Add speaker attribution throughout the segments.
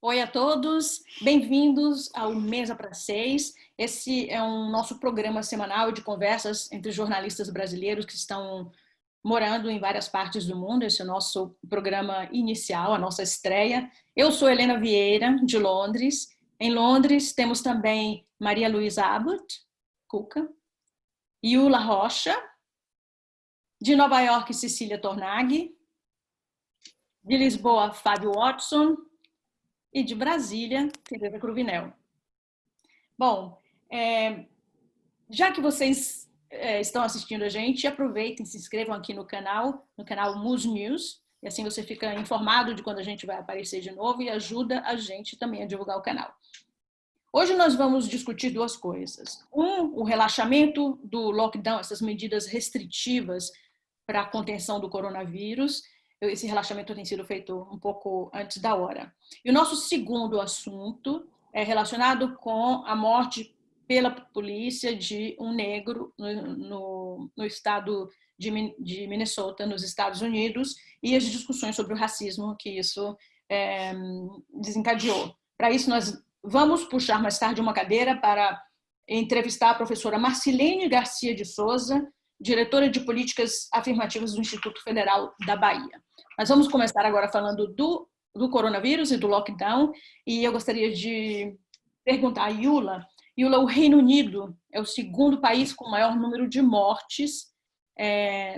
Speaker 1: Oi a todos, bem-vindos ao Mesa para Seis. Esse é um nosso programa semanal de conversas entre jornalistas brasileiros que estão morando em várias partes do mundo. Esse é o nosso programa inicial, a nossa estreia. Eu sou Helena Vieira, de Londres. Em Londres temos também Maria Luísa Abbott, Cuca, Yula Rocha, de Nova York, Cecília Tornaghi, de Lisboa, Fábio Watson, e de Brasília, Tereza Cruvinel. Bom, já que vocês estão assistindo a gente, aproveitem, se inscrevam aqui no canal Mus News, e assim você fica informado de quando a gente vai aparecer de novo e ajuda a gente também a divulgar o canal. Hoje nós vamos discutir duas coisas. O relaxamento do lockdown, essas medidas restritivas para a contenção do coronavírus. Esse relaxamento tem sido feito um pouco antes da hora. E o nosso segundo assunto é relacionado com a morte pela polícia de um negro no estado de Minnesota, nos Estados Unidos, e as discussões sobre o racismo que isso desencadeou. Para isso, nós vamos puxar mais tarde uma cadeira para entrevistar a professora Marcilene Garcia de Souza, diretora de políticas afirmativas do Instituto Federal da Bahia. Nós vamos começar agora falando do coronavírus e do lockdown, e eu gostaria de perguntar a Yula. Yula, o Reino Unido é o segundo país com o maior número de mortes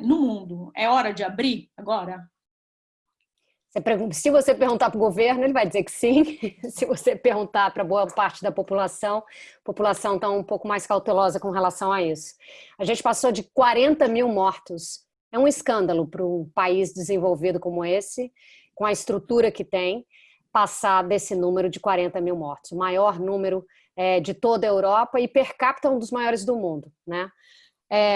Speaker 1: no mundo. É hora de abrir agora?
Speaker 2: Se você perguntar para o governo, ele vai dizer que sim. Se você perguntar para boa parte da população, a população está um pouco mais cautelosa com relação a isso. A gente passou de 40 mil mortos. É um escândalo para um país desenvolvido como esse, com a estrutura que tem, passar desse número de 40 mil mortos. O maior número de toda a Europa e per capita um dos maiores do mundo, né?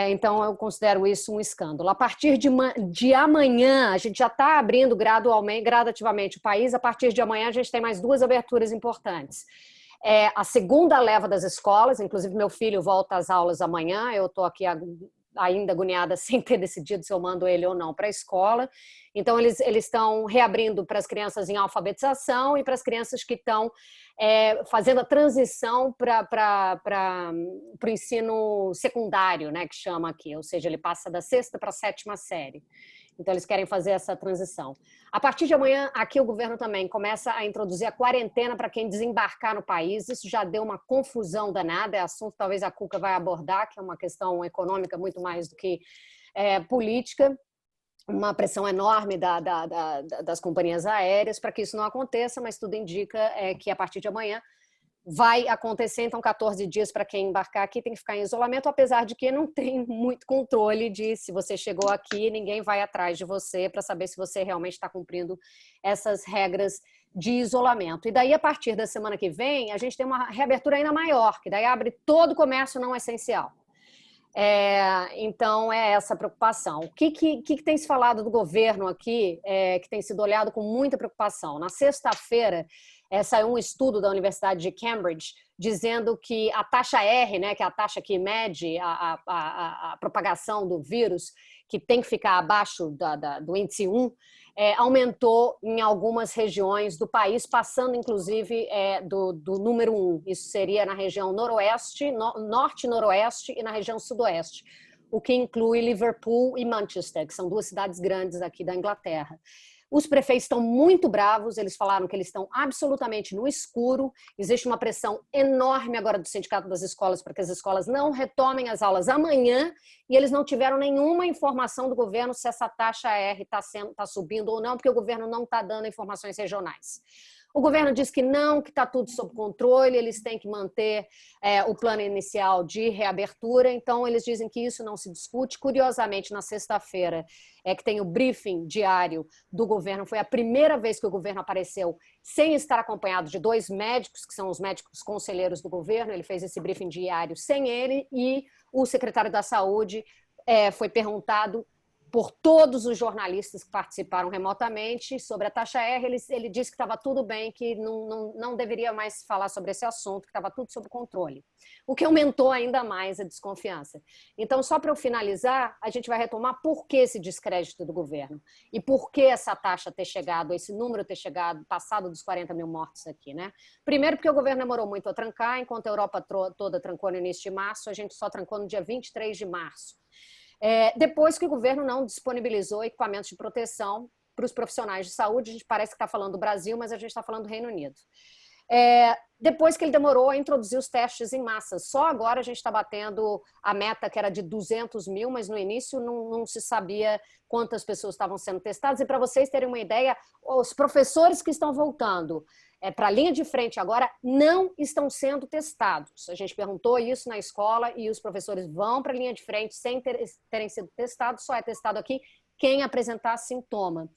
Speaker 2: Então, eu considero isso um escândalo. A partir de amanhã, a gente já está abrindo gradativamente o país. A partir de amanhã, a gente tem mais duas aberturas importantes. A segunda leva das escolas, inclusive meu filho volta às aulas amanhã. Eu estou aqui ainda agoniada sem ter decidido se eu mando ele ou não para a escola. Então, eles estão reabrindo para as crianças em alfabetização e para as crianças que estão fazendo a transição para o ensino secundário, né, que chama aqui, ou seja, ele passa da 6ª para a 7ª série. Então, eles querem fazer essa transição. A partir de amanhã, aqui o governo também começa a introduzir a quarentena para quem desembarcar no país. Isso já deu uma confusão danada, é assunto talvez a Cuca vai abordar, que é uma questão econômica muito mais do que política. Uma pressão enorme das companhias aéreas para que isso não aconteça, mas tudo indica que a partir de amanhã vai acontecer. Então, 14 dias para quem embarcar aqui tem que ficar em isolamento, apesar de que não tem muito controle de se você chegou aqui, ninguém vai atrás de você para saber se você realmente está cumprindo essas regras de isolamento. E daí, a partir da semana que vem, a gente tem uma reabertura ainda maior, que daí abre todo o comércio não essencial. Então, é essa preocupação. O que tem se falado do governo aqui, que tem sido olhado com muita preocupação? Na sexta-feira, saiu um estudo da Universidade de Cambridge dizendo que a taxa R, né, que é a taxa que mede a propagação do vírus, que tem que ficar abaixo do índice 1, aumentou em algumas regiões do país, passando inclusive do número 1. Isso seria na região noroeste, norte-noroeste e na região sudoeste, o que inclui Liverpool e Manchester, que são duas cidades grandes aqui da Inglaterra. Os prefeitos estão muito bravos, eles falaram que eles estão absolutamente no escuro. Existe uma pressão enorme agora do Sindicato das Escolas para que as escolas não retomem as aulas amanhã, e eles não tiveram nenhuma informação do governo se essa taxa R está subindo ou não, porque o governo não está dando informações regionais. O governo diz que não, que está tudo sob controle, eles têm que manter o plano inicial de reabertura, então eles dizem que isso não se discute. Curiosamente, na sexta-feira, que tem o briefing diário do governo, foi a primeira vez que o governo apareceu sem estar acompanhado de dois médicos, que são os médicos conselheiros do governo. Ele fez esse briefing diário sem ele, e o secretário da Saúde foi perguntado por todos os jornalistas que participaram remotamente sobre a taxa R. Ele disse que estava tudo bem, que não deveria mais falar sobre esse assunto, que estava tudo sob controle, o que aumentou ainda mais a desconfiança. Então, só para eu finalizar, a gente vai retomar por que esse descrédito do governo e por que essa taxa ter chegado, esse número ter chegado, passado dos 40 mil mortos aqui, né? Primeiro, porque o governo demorou muito a trancar, enquanto a Europa toda trancou no início de março, a gente só trancou no dia 23 de março. Depois que o governo não disponibilizou equipamentos de proteção para os profissionais de saúde, a gente parece que está falando do Brasil, mas a gente está falando do Reino Unido. Depois que ele demorou a introduzir os testes em massa, só agora a gente está batendo a meta que era de 200 mil, mas no início não se sabia quantas pessoas estavam sendo testadas. E para vocês terem uma ideia, os professores que estão voltando para a linha de frente agora não estão sendo testados. A gente perguntou isso na escola e os professores vão para a linha de frente sem terem sido testados, só é testado aqui quem apresentar sintoma.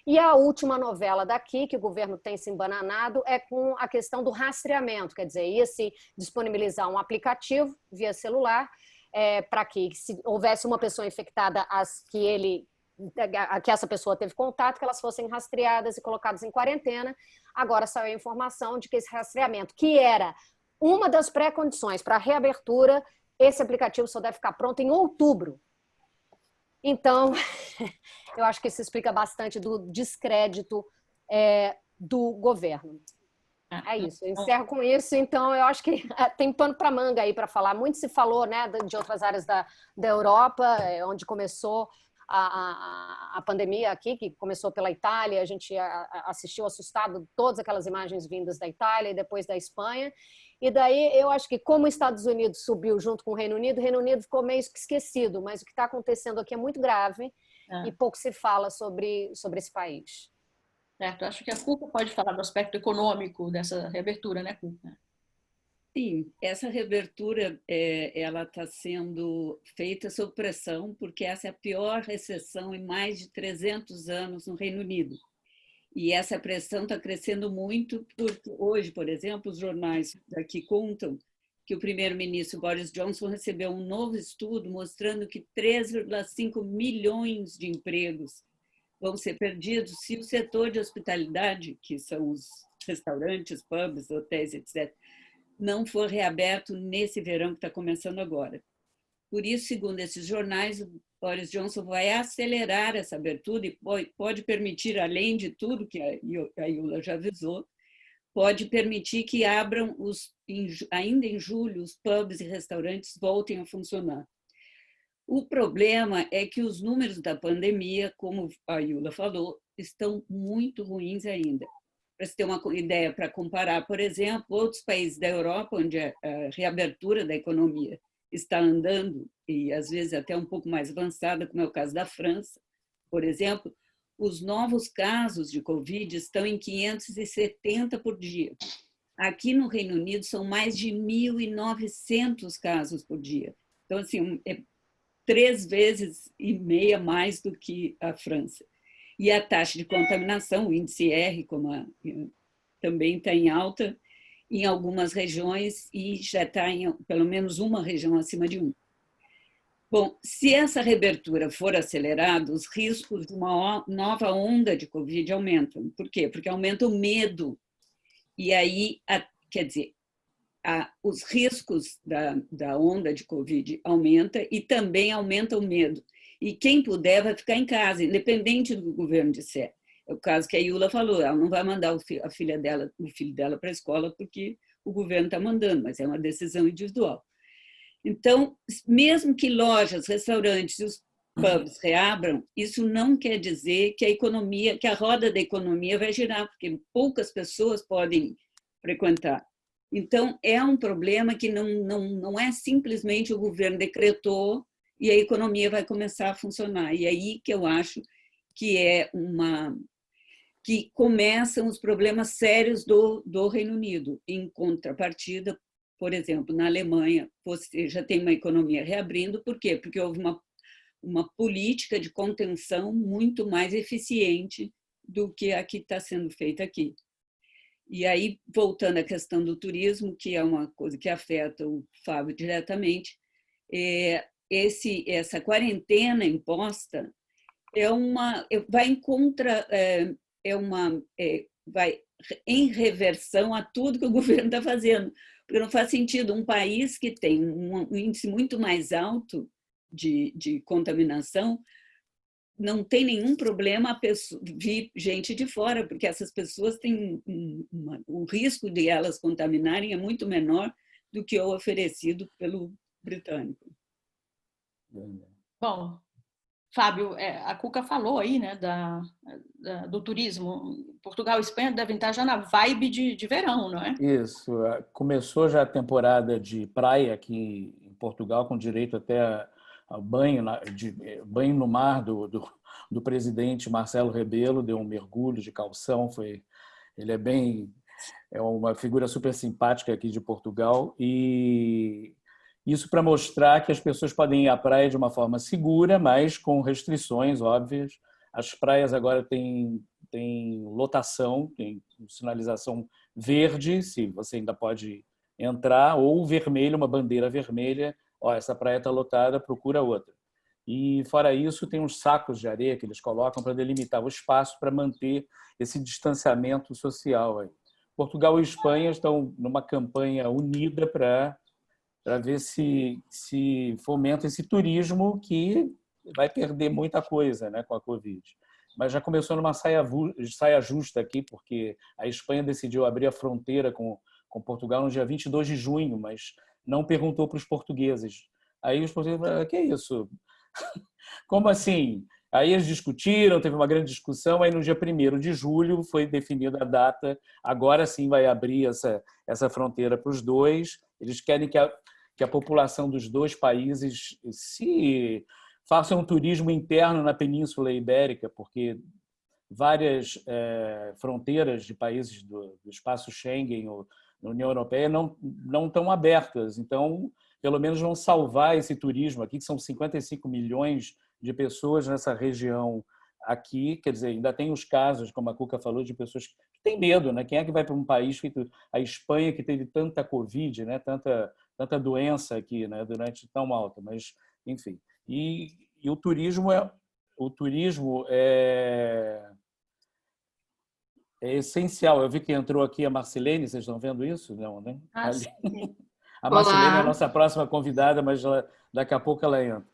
Speaker 2: E a última novela daqui, que o governo tem se embananado, é com a questão do rastreamento, quer dizer, ia-se disponibilizar um aplicativo via celular para que, se houvesse uma pessoa infectada, que essa pessoa teve contato, que elas fossem rastreadas e colocadas em quarentena. Agora saiu a informação de que esse rastreamento, que era uma das pré-condições para a reabertura, esse aplicativo só deve ficar pronto em outubro. Então, eu acho que isso explica bastante do descrédito do governo. É isso, eu encerro com isso. Então, eu acho que tem pano para manga aí para falar. Muito se falou, né, de outras áreas da Europa, onde começou a pandemia aqui, que começou pela Itália. A gente assistiu assustado todas aquelas imagens vindas da Itália e depois da Espanha. E daí eu acho que como os Estados Unidos subiu junto com o Reino Unido ficou meio esquecido, mas o que está acontecendo aqui é muito grave e pouco se fala sobre esse país.
Speaker 1: Certo, acho que a Cuca pode falar do aspecto econômico dessa reabertura, né, Cuca?
Speaker 3: Sim, essa reabertura ela está sendo feita sob pressão, porque essa é a pior recessão em mais de 300 anos no Reino Unido. E essa pressão está crescendo muito, porque hoje, por exemplo, os jornais daqui contam que o primeiro-ministro Boris Johnson recebeu um novo estudo mostrando que 3,5 milhões de empregos vão ser perdidos se o setor de hospitalidade, que são os restaurantes, pubs, hotéis, etc., não for reaberto nesse verão que está começando agora. Por isso, segundo esses jornais, o Boris Johnson vai acelerar essa abertura e pode permitir, além de tudo que a Iula já avisou, pode permitir que abram, ainda em julho, os pubs e restaurantes voltem a funcionar. O problema é que os números da pandemia, como a Iula falou, estão muito ruins ainda. Para se ter uma ideia, para comparar, por exemplo, outros países da Europa, onde a reabertura da economia está andando, e às vezes até um pouco mais avançada, como é o caso da França, por exemplo, os novos casos de Covid estão em 570 por dia. Aqui no Reino Unido são mais de 1.900 casos por dia. Então, assim, é 3,5 vezes mais do que a França. E a taxa de contaminação, o índice R, também está em alta em algumas regiões e já está em pelo menos uma região acima de 1. Bom, se essa reabertura for acelerada, os riscos de uma nova onda de Covid aumentam. Por quê? Porque aumenta o medo. E aí, quer dizer, os riscos da onda de Covid aumentam e também aumenta o medo. E quem puder vai ficar em casa, independente do que o governo disser. É o caso que a Iula falou, ela não vai mandar o filho dela para a escola porque o governo está mandando, mas é uma decisão individual. Então, mesmo que lojas, restaurantes e os pubs reabram, isso não quer dizer que a roda da economia vai girar, porque poucas pessoas podem frequentar. Então, é um problema que não é simplesmente o governo decretou e a economia vai começar a funcionar. E aí que eu acho que que começam os problemas sérios do Reino Unido. Em contrapartida, por exemplo, na Alemanha, você já tem uma economia reabrindo. Por quê? Porque houve uma política de contenção muito mais eficiente do que a que está sendo feita aqui. E aí, voltando à questão do turismo, que é uma coisa que afeta o Fábio diretamente, essa quarentena imposta, vai em contra, vai em reversão a tudo que o governo está fazendo, porque não faz sentido um país que tem um índice muito mais alto de contaminação não tem nenhum problema vir gente de fora, porque essas pessoas têm o risco de elas contaminarem é muito menor do que o oferecido pelo britânico.
Speaker 1: Bom, Fábio, a Cuca falou aí, né, do turismo. Portugal e Espanha devem estar já na vibe de verão, não é?
Speaker 4: Isso. Começou já a temporada de praia aqui em Portugal, com direito até ao banho, banho no mar do presidente Marcelo Rebelo, deu um mergulho de calção. Ele é uma figura super simpática aqui de Portugal, e isso para mostrar que as pessoas podem ir à praia de uma forma segura, mas com restrições óbvias. As praias agora têm lotação, tem sinalização verde, se você ainda pode entrar, ou vermelho, uma bandeira vermelha. Essa praia está lotada, procura outra. E, fora isso, tem uns sacos de areia que eles colocam para delimitar o espaço, para manter esse distanciamento social aí. Portugal e Espanha estão numa campanha unida para ver se fomenta esse turismo, que vai perder muita coisa, né, com a Covid. Mas já começou numa saia justa aqui, porque a Espanha decidiu abrir a fronteira com Portugal no dia 22 de junho, mas não perguntou para os portugueses. Aí os portugueses falaram: que é isso? Como assim? Aí eles discutiram, teve uma grande discussão, aí no dia 1º de julho foi definida a data, agora sim vai abrir essa fronteira para os dois. Eles querem que a população dos dois países se faça um turismo interno na Península Ibérica, porque várias fronteiras de países do espaço Schengen ou da União Europeia não estão abertas. Então, pelo menos vão salvar esse turismo aqui, que são 55 milhões de pessoas nessa região aqui. Quer dizer, ainda tem os casos, como a Cuca falou, de pessoas que têm medo, né? Quem é que vai para um país feito a Espanha, que teve tanta Covid, né? Tanta doença aqui, né? Durante tão alta, mas enfim. E o turismo é essencial. Eu vi que entrou aqui a Marcelene, vocês estão vendo isso? Não, né? A Marcelene é a nossa próxima convidada, mas daqui a pouco ela entra.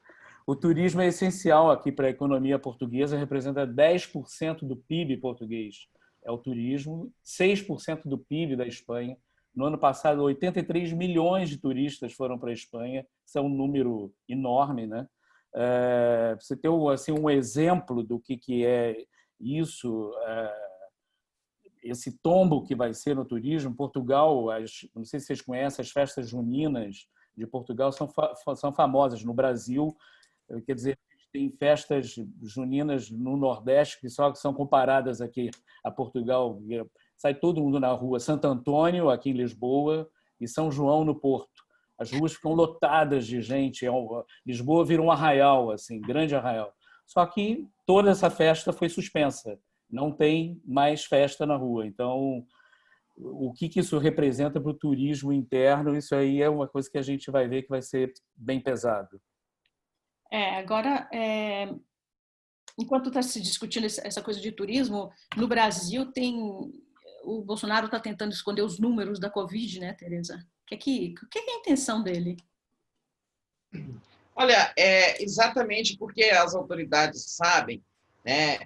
Speaker 4: O turismo é essencial aqui para a economia portuguesa, representa 10% do PIB português. É o turismo, 6% do PIB da Espanha. No ano passado, 83 milhões de turistas foram para a Espanha. Isso é um número enorme, né? Você ter assim, um exemplo do que é isso, esse tombo que vai ser no turismo. Portugal, não sei se vocês conhecem, as festas juninas de Portugal são famosas. No Brasil, quer dizer, tem festas juninas no Nordeste que só são comparadas aqui a Portugal. Sai todo mundo na rua. Santo Antônio, aqui em Lisboa, e São João, no Porto. As ruas ficam lotadas de gente. Lisboa vira um arraial, assim, grande arraial. Só que toda essa festa foi suspensa. Não tem mais festa na rua. Então, o que isso representa para o turismo interno, isso aí é uma coisa que a gente vai ver que vai ser bem pesado.
Speaker 1: Agora, enquanto está se discutindo essa coisa de turismo, no Brasil o Bolsonaro está tentando esconder os números da Covid, né, Tereza? O que é a intenção dele?
Speaker 5: Olha, exatamente porque as autoridades sabem, né?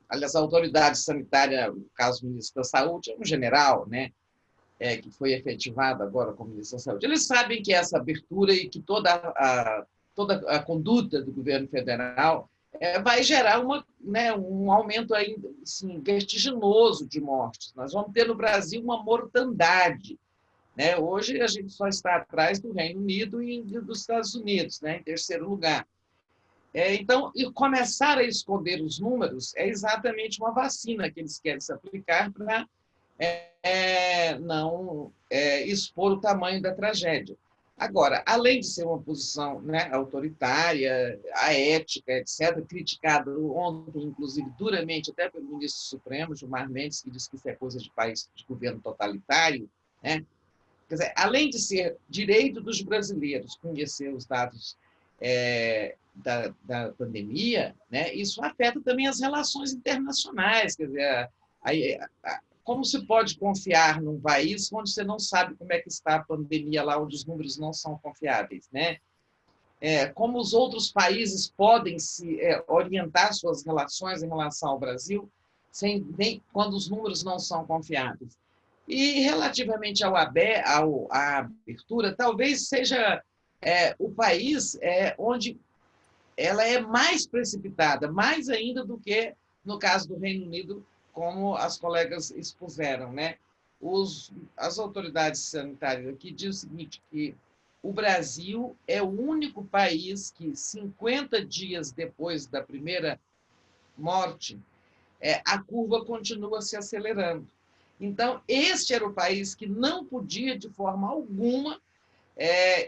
Speaker 5: Aliás, a autoridade sanitária, no caso do ministro da Saúde, é um general, né? Que foi efetivado agora como ministro da Saúde. Eles sabem que essa abertura e que toda a conduta do governo federal vai gerar um aumento ainda, assim, vertiginoso de mortes. Nós vamos ter no Brasil uma mortandade, né? Hoje a gente só está atrás do Reino Unido e dos Estados Unidos, né? Em terceiro lugar. Então, começar a esconder os números é exatamente uma vacina que eles querem se aplicar para não expor o tamanho da tragédia. Agora, além de ser uma posição, né, autoritária, a ética, etc., criticada ontem, inclusive, duramente, até pelo ministro Supremo, Gilmar Mendes, que disse que isso é coisa de país de governo totalitário, né? Quer dizer, além de ser direito dos brasileiros conhecer os dados da pandemia, né, isso afeta também as relações internacionais. Quer dizer, como se pode confiar num país onde você não sabe como é que está a pandemia lá, onde os números não são confiáveis, né? Como os outros países podem se orientar suas relações em relação ao Brasil nem quando os números não são confiáveis. E relativamente à abertura, talvez seja o país onde ela é mais precipitada, mais ainda do que no caso do Reino Unido, como as colegas expuseram, né? As autoridades sanitárias aqui dizem o seguinte, que o Brasil é o único país que, 50 dias depois da primeira morte, a curva continua se acelerando. Então, este era o país que não podia, de forma alguma,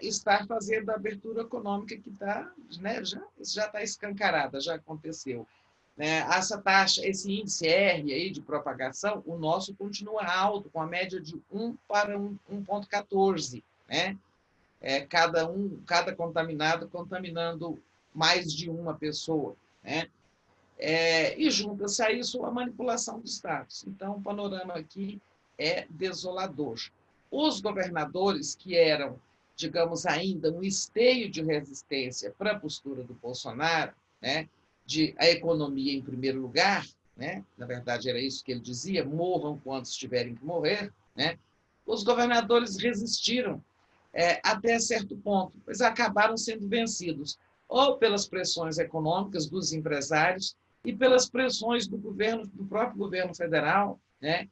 Speaker 5: estar fazendo a abertura econômica que está, né, já está escancarada, já aconteceu. Essa taxa, esse índice R aí de propagação, o nosso continua alto, com a média de 1 para 1,14, né? Cada contaminado contaminando mais de uma pessoa, né? E junta-se a isso a manipulação dos dados. Então, o panorama aqui é desolador. Os governadores que eram, digamos, ainda no esteio de resistência para a postura do Bolsonaro, né, de a economia em primeiro lugar, né, na verdade era isso que ele dizia, morram quantos tiverem que morrer, né, os governadores resistiram até certo ponto, mas acabaram sendo vencidos, ou pelas pressões econômicas dos empresários e pelas pressões do próprio governo federal, né,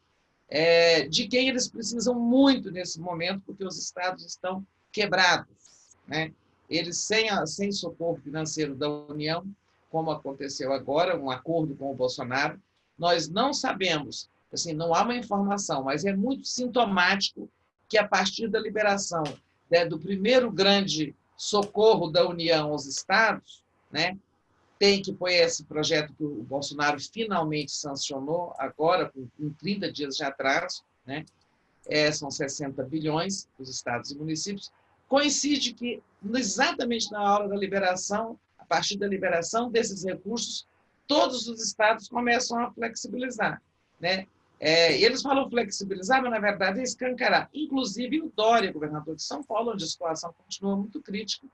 Speaker 5: de quem eles precisam muito nesse momento, porque os estados estão quebrados, né? Eles, sem socorro financeiro da União, como aconteceu agora, um acordo com o Bolsonaro, nós não sabemos, assim, não há uma informação, mas é muito sintomático que, a partir da liberação do primeiro grande socorro da União aos estados, né, tem que pôr esse projeto que o Bolsonaro finalmente sancionou, agora, com 30 dias de atraso, né, são 60 bilhões dos estados e municípios, coincide que, exatamente na hora da liberação, a partir da liberação desses recursos, todos os estados começam a flexibilizar, né? Eles falam flexibilizar, mas, na verdade, é escancarar. Inclusive, o Dória, governador de São Paulo, onde a situação continua muito crítica,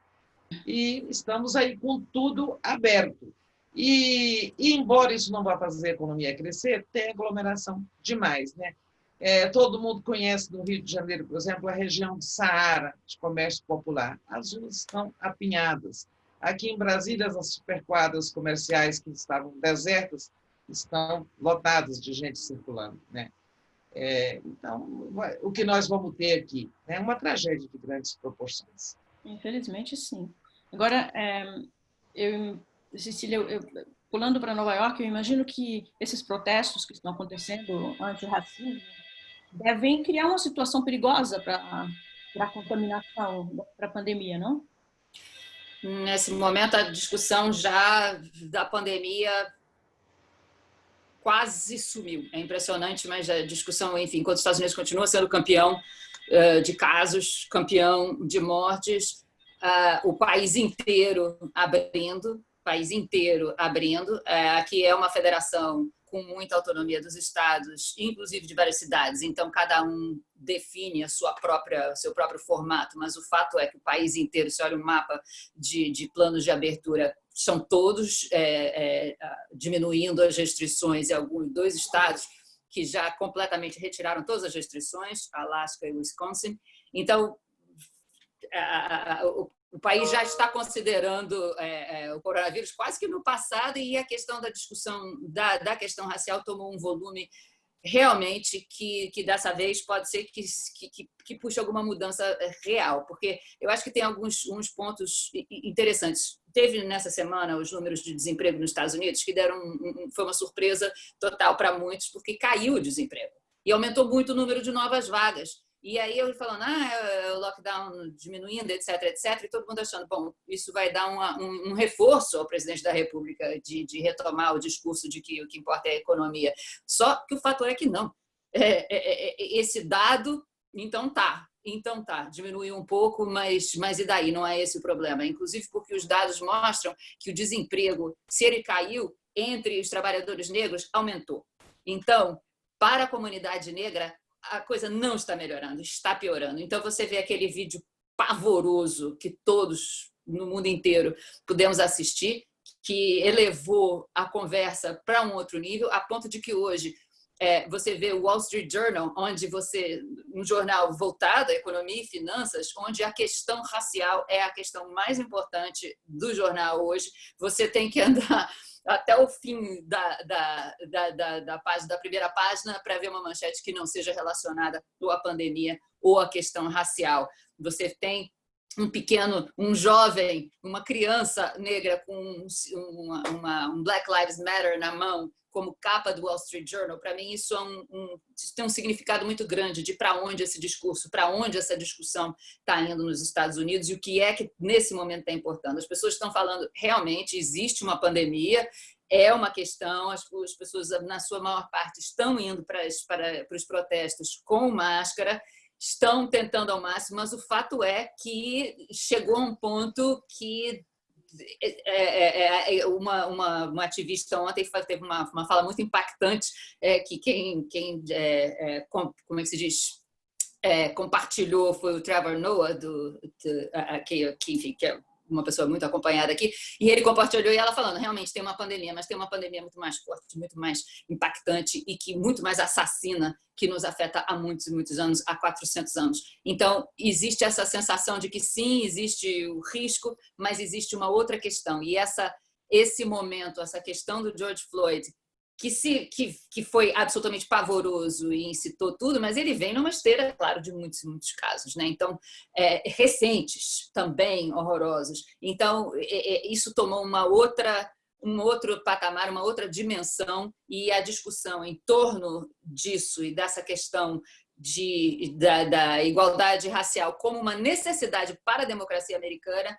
Speaker 5: e estamos aí com tudo aberto. E embora isso não vá fazer a economia crescer, tem aglomeração demais, né? Todo mundo conhece no Rio de Janeiro, por exemplo, a região de Saara, de comércio popular. As ruas estão apinhadas. Aqui em Brasília, as superquadras comerciais que estavam desertas estão lotadas de gente circulando, né? Então, o que nós vamos ter aqui é uma tragédia de grandes proporções.
Speaker 1: Infelizmente, sim. Agora, Cecília, pulando para Nova York, eu imagino que esses protestos que estão acontecendo anti-racismo devem criar uma situação perigosa para a contaminação, para a pandemia, não?
Speaker 6: Nesse momento, a discussão já da pandemia quase sumiu. É impressionante, mas a discussão, enfim, enquanto os Estados Unidos continua sendo campeão de casos, campeão de mortes, o país inteiro abrindo, aqui é uma federação com muita autonomia dos estados, inclusive de várias cidades, então cada um define seu próprio formato, mas o fato é que o país inteiro, se olha o mapa de planos de abertura, são todos diminuindo as restrições, e 2 estados que já completamente retiraram todas as restrições, Alasca e Wisconsin. Então, o país já está considerando o coronavírus quase que no passado, e a questão da discussão da questão racial tomou um volume realmente que dessa vez pode ser que puxe alguma mudança real, porque eu acho que tem uns pontos interessantes. Teve nessa semana os números de desemprego nos Estados Unidos, que foi uma surpresa total para muitos, porque caiu o desemprego e aumentou muito o número de novas vagas. E aí eu falando, o lockdown diminuindo, etc, etc, e todo mundo achando, bom, isso vai dar um reforço ao presidente da República de retomar o discurso de que o que importa é a economia. Só que o fato é que não. Esse dado, então então tá, diminuiu um pouco, mas e daí? Não é esse o problema. Inclusive porque os dados mostram que o desemprego, se ele caiu entre os trabalhadores negros, aumentou. Então, para a comunidade negra, a coisa não está melhorando, está piorando. Então, você vê aquele vídeo pavoroso que todos no mundo inteiro pudemos assistir, que elevou a conversa para um outro nível, a ponto de que hoje você vê o Wall Street Journal, um jornal voltado à economia e finanças, onde a questão racial é a questão mais importante do jornal hoje. Você tem que andar até o fim da primeira página para ver uma manchete que não seja relacionada ou à pandemia ou à questão racial. Você tem um jovem, uma criança negra com um Black Lives Matter na mão, como capa do Wall Street Journal. Para mim, isso tem um significado muito grande de para onde esse discurso, para onde essa discussão está indo nos Estados Unidos e o que é que nesse momento está importando. As pessoas estão falando, realmente, existe uma pandemia, é uma questão, as pessoas, na sua maior parte, estão indo para os protestos com máscara, estão tentando ao máximo, mas o fato é que chegou a um ponto que uma ativista ontem teve uma fala muito impactante, que como é que se diz, compartilhou foi o Trevor Noah, enfim, que é uma pessoa muito acompanhada aqui, e ele compartilhou e ela falando, realmente tem uma pandemia, mas tem uma pandemia muito mais forte, muito mais impactante e que muito mais assassina, que nos afeta há muitos e muitos anos, há 400 anos. Então, existe essa sensação de que sim, existe o risco, mas existe uma outra questão. E esse momento, essa questão do George Floyd, que foi absolutamente pavoroso e incitou tudo, mas ele vem numa esteira, claro, de muitos e muitos casos, né? Então, recentes, também horrorosos. Então, isso tomou um outro patamar, uma outra dimensão, e a discussão em torno disso e dessa questão da igualdade racial como uma necessidade para a democracia americana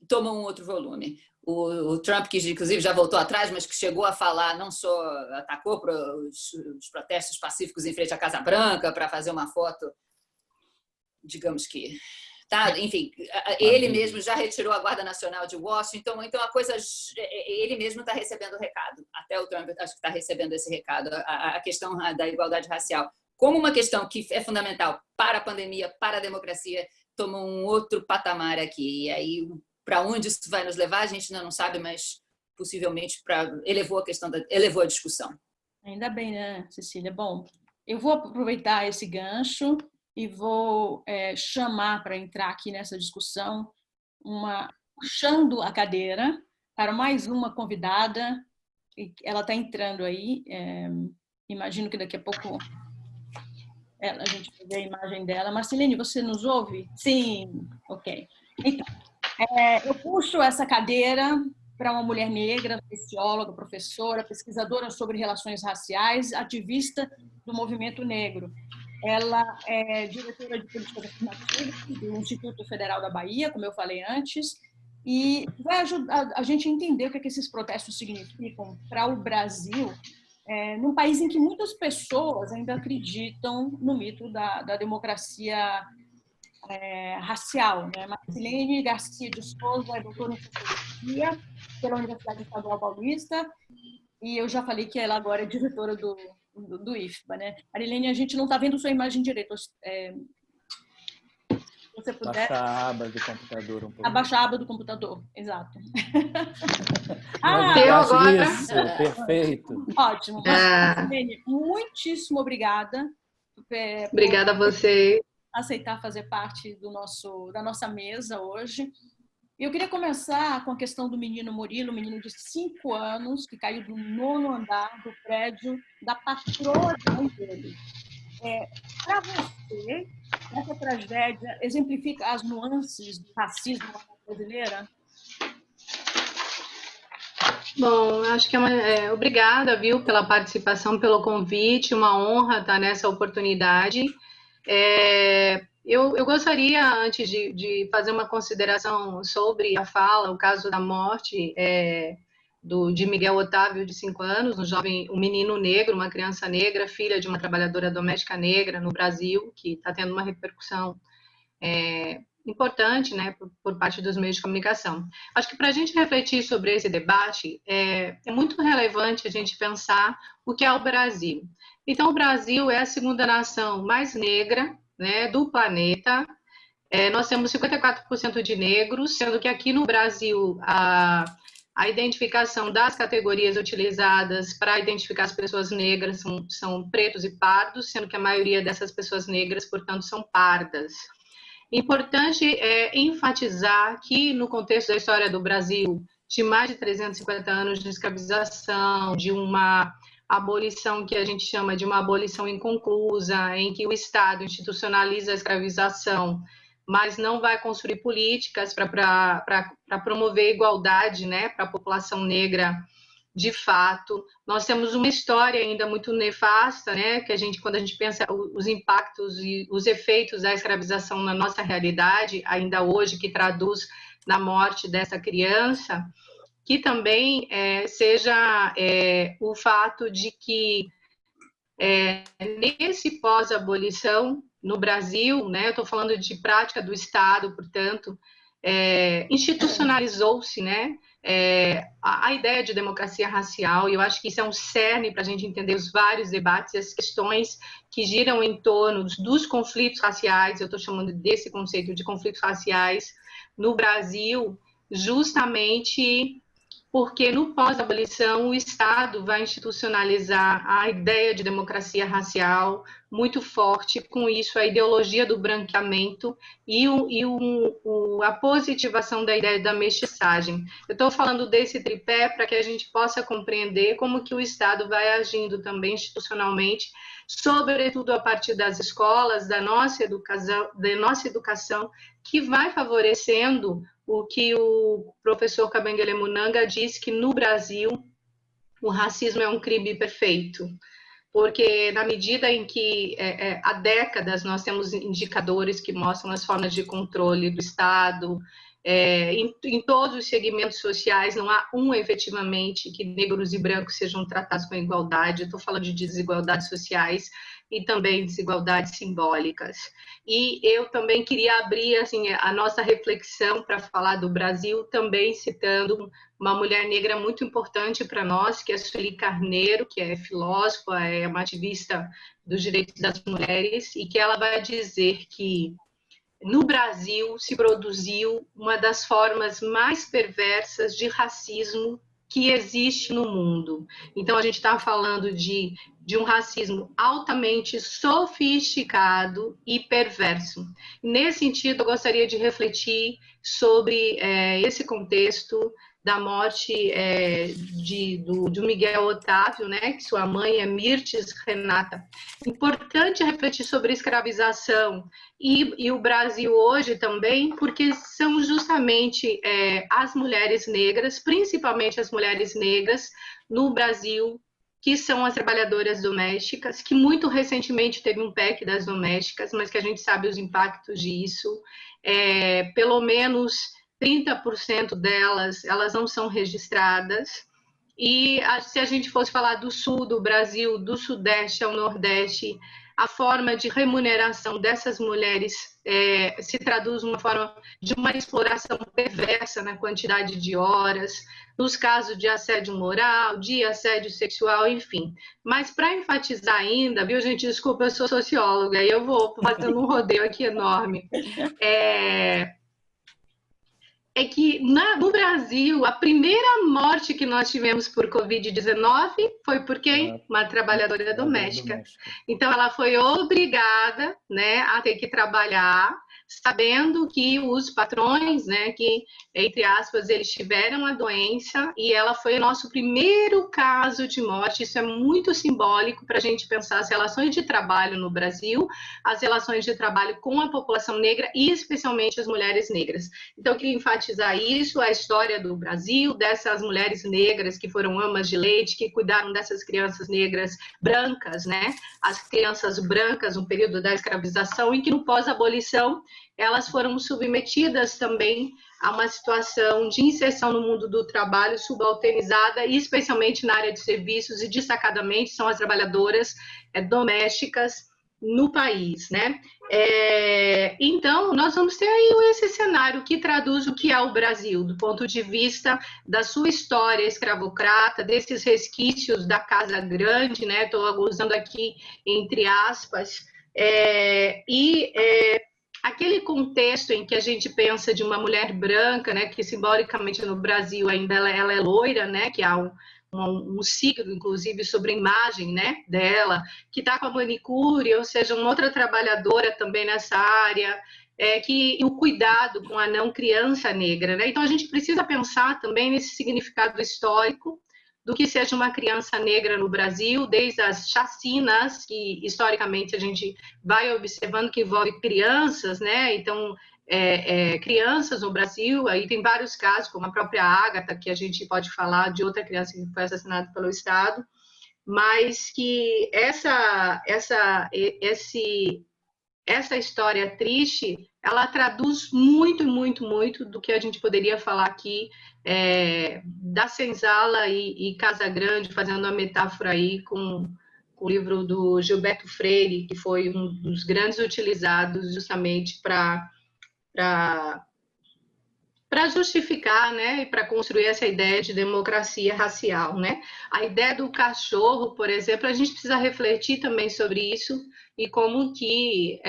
Speaker 6: tomou um outro volume. O Trump, que inclusive já voltou atrás, mas que chegou a falar, não só atacou para os protestos pacíficos em frente à Casa Branca para fazer uma foto, digamos que... Tá? Enfim, ele mesmo já retirou a Guarda Nacional de Washington, então a coisa, ele mesmo está recebendo o recado, até o Trump acho que está recebendo esse recado, a questão da igualdade racial, como uma questão que é fundamental para a pandemia, para a democracia, tomou um outro patamar aqui, e aí para onde isso vai nos levar, a gente ainda não sabe, mas possivelmente elevou a discussão.
Speaker 1: Ainda bem, né, Cecília? Bom, eu vou aproveitar esse gancho e vou chamar para entrar aqui nessa discussão, puxando a cadeira para mais uma convidada. Ela está entrando aí, imagino que daqui a pouco a gente vai ver a imagem dela. Marcelene, você nos ouve? Sim, ok. Então, eu puxo essa cadeira para uma mulher negra, socióloga, professora, pesquisadora sobre relações raciais, ativista do movimento negro. Ela é diretora de políticas afirmativas do Instituto Federal da Bahia, como eu falei antes, e vai ajudar a gente a entender o que esses protestos significam para o Brasil, num país em que muitas pessoas ainda acreditam no mito da democracia racial, né? Marcelene Garcia de Souza é doutora em Sociologia pela Universidade Estadual Paulista, e eu já falei que ela agora é diretora do IFBA, né? Marilene, a gente não está vendo sua imagem direito. Se você puder...
Speaker 4: Abaixa a aba do computador um pouco.
Speaker 1: Abaixa a aba do computador, exato.
Speaker 7: Eu agora?
Speaker 4: Isso, perfeito.
Speaker 1: Ótimo. Marilene, muitíssimo obrigada.
Speaker 7: Obrigada a você.
Speaker 1: Aceitar fazer parte da nossa mesa hoje. Eu queria começar com a questão do menino Murilo, um menino de 5 anos, que caiu do 9º andar do prédio da patroa da mãe dele. Para você, essa tragédia exemplifica as nuances do racismo brasileira?
Speaker 7: Bom, acho que obrigada, viu, pela participação, pelo convite, uma honra estar nessa oportunidade. Eu gostaria, antes de fazer uma consideração sobre a fala, o caso da morte de Miguel Otávio, de 5 anos, um menino negro, uma criança negra, filha de uma trabalhadora doméstica negra no Brasil, que está tendo uma repercussão importante, né, por parte dos meios de comunicação. Acho que para a gente refletir sobre esse debate, é muito relevante a gente pensar o que é o Brasil. Então, o Brasil é a segunda nação mais negra, né, do planeta. Nós temos 54% de negros, sendo que aqui no Brasil a identificação das categorias utilizadas para identificar as pessoas negras são pretos e pardos, sendo que a maioria dessas pessoas negras, portanto, são pardas. Importante enfatizar que, no contexto da história do Brasil, de mais de 350 anos de escravização, de uma abolição que a gente chama de uma abolição inconclusa, em que o Estado institucionaliza a escravização, mas não vai construir políticas para promover igualdade, né, para a população negra de fato. Nós temos uma história ainda muito nefasta, né, que quando a gente pensa os impactos e os efeitos da escravização na nossa realidade, ainda hoje, que traduz na morte dessa criança, que também seja o fato de que nesse pós-abolição, no Brasil, né, eu estou falando de prática do Estado, portanto, institucionalizou-se, né, a ideia de democracia racial, e eu acho que isso é um cerne para a gente entender os vários debates e as questões que giram em torno dos conflitos raciais. Eu estou chamando desse conceito de conflitos raciais no Brasil, justamente porque no pós-abolição o Estado vai institucionalizar a ideia de democracia racial muito forte, com isso a ideologia do branqueamento e a positivação da ideia da mestiçagem. Eu estou falando desse tripé para que a gente possa compreender como que o Estado vai agindo também institucionalmente, sobretudo a partir das escolas, da nossa educação, que vai favorecendo o que o professor Kabengele Munanga diz, que no Brasil o racismo é um crime perfeito, porque na medida em que há décadas nós temos indicadores que mostram as formas de controle do Estado, em todos os segmentos sociais não há efetivamente que negros e brancos sejam tratados com igualdade. Estou falando de desigualdades sociais e também desigualdades simbólicas. E eu também queria abrir assim, a nossa reflexão para falar do Brasil, também citando uma mulher negra muito importante para nós, que é Sueli Carneiro, que é filósofa, é uma ativista dos direitos das mulheres, e que ela vai dizer que no Brasil se produziu uma das formas mais perversas de racismo que existe no mundo. Então, a gente está falando de um racismo altamente sofisticado e perverso. Nesse sentido, eu gostaria de refletir sobre esse contexto da morte do Miguel Otávio, né, que sua mãe é Mirtes Renata. Importante refletir sobre a escravização e o Brasil hoje também, porque são justamente as mulheres negras, principalmente as mulheres negras no Brasil, que são as trabalhadoras domésticas, que muito recentemente teve um PEC das domésticas, mas que a gente sabe os impactos disso. Pelo menos 30% delas, elas não são registradas. E se a gente fosse falar do sul do Brasil, do sudeste ao nordeste, a forma de remuneração dessas mulheres se traduz numa forma de uma exploração perversa na quantidade de horas, nos casos de assédio moral, de assédio sexual, enfim. Mas para enfatizar ainda, viu, gente, desculpa, eu sou socióloga e eu vou fazendo um rodeio aqui enorme. Que no Brasil, a primeira morte que nós tivemos por Covid-19 foi por quem? Uma trabalhadora doméstica. Então, ela foi obrigada, né, a ter que trabalhar, sabendo que os patrões, né, que, entre aspas, eles tiveram a doença, e ela foi o nosso primeiro caso de morte. Isso é muito simbólico para a gente pensar as relações de trabalho no Brasil, as relações de trabalho com a população negra e especialmente as mulheres negras. Então, eu queria enfatizar isso, a história do Brasil, dessas mulheres negras que foram amas de leite, que cuidaram dessas crianças negras brancas, né, as crianças brancas no período da escravização, e que no pós-abolição elas foram submetidas também a uma situação de inserção no mundo do trabalho subalternizada, e especialmente na área de serviços, e destacadamente são as trabalhadoras domésticas no país, né? Então, nós vamos ter aí esse cenário que traduz o que é o Brasil, do ponto de vista da sua história escravocrata, desses resquícios da Casa Grande, né? Estou usando aqui entre aspas, aquele contexto em que a gente pensa de uma mulher branca, né? Que simbolicamente no Brasil ainda ela é loira, né? Que há um signo, inclusive, sobre a imagem, né, dela, que está com a manicure, ou seja, uma outra trabalhadora também nessa área, que o cuidado com a não criança negra, né? Então, a gente precisa pensar também nesse significado histórico do que seja uma criança negra no Brasil, desde as chacinas, que historicamente a gente vai observando que envolve crianças, né? Então, crianças no Brasil, aí tem vários casos, como a própria Ágata, que a gente pode falar de outra criança que foi assassinada pelo Estado, mas que essa história triste, ela traduz muito, muito, muito do que a gente poderia falar aqui da senzala e Casa Grande, fazendo uma metáfora aí com o livro do Gilberto Freire, que foi um dos grandes utilizados justamente para justificar, né, e para construir essa ideia de democracia racial, né? A ideia do cachorro, por exemplo, a gente precisa refletir também sobre isso e como que,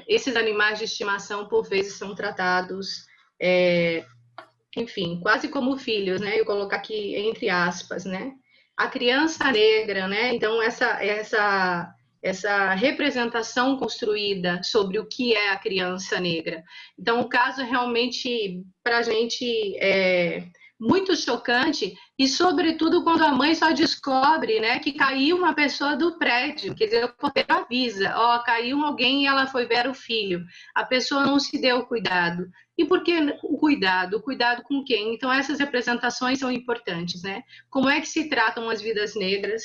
Speaker 7: esses animais de estimação, por vezes, são tratados, enfim, quase como filhos, né? Eu colocar aqui entre aspas, né? A criança negra, né? Então, essa representação construída sobre o que é a criança negra. Então, o caso realmente, para a gente, é muito chocante, e sobretudo quando a mãe só descobre, né, que caiu uma pessoa do prédio, quer dizer, o porteiro avisa, caiu alguém e ela foi ver o filho. A pessoa não se deu cuidado. E por que o cuidado? O cuidado com quem? Então, essas representações são importantes, né? Como é que se tratam as vidas negras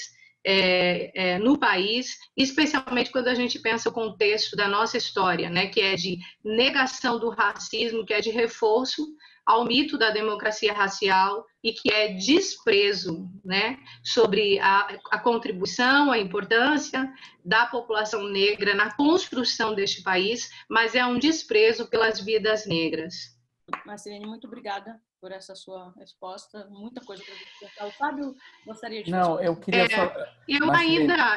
Speaker 7: no país, especialmente quando a gente pensa o contexto da nossa história, né, que é de negação do racismo, que é de reforço ao mito da democracia racial e que é desprezo, né, sobre a contribuição, a importância da população negra na construção deste país, mas é um desprezo pelas vidas negras.
Speaker 1: Marcelene, muito obrigada por essa sua resposta. Muita coisa para a gente pensar. O Fábio gostaria de
Speaker 4: Não, eu queria só...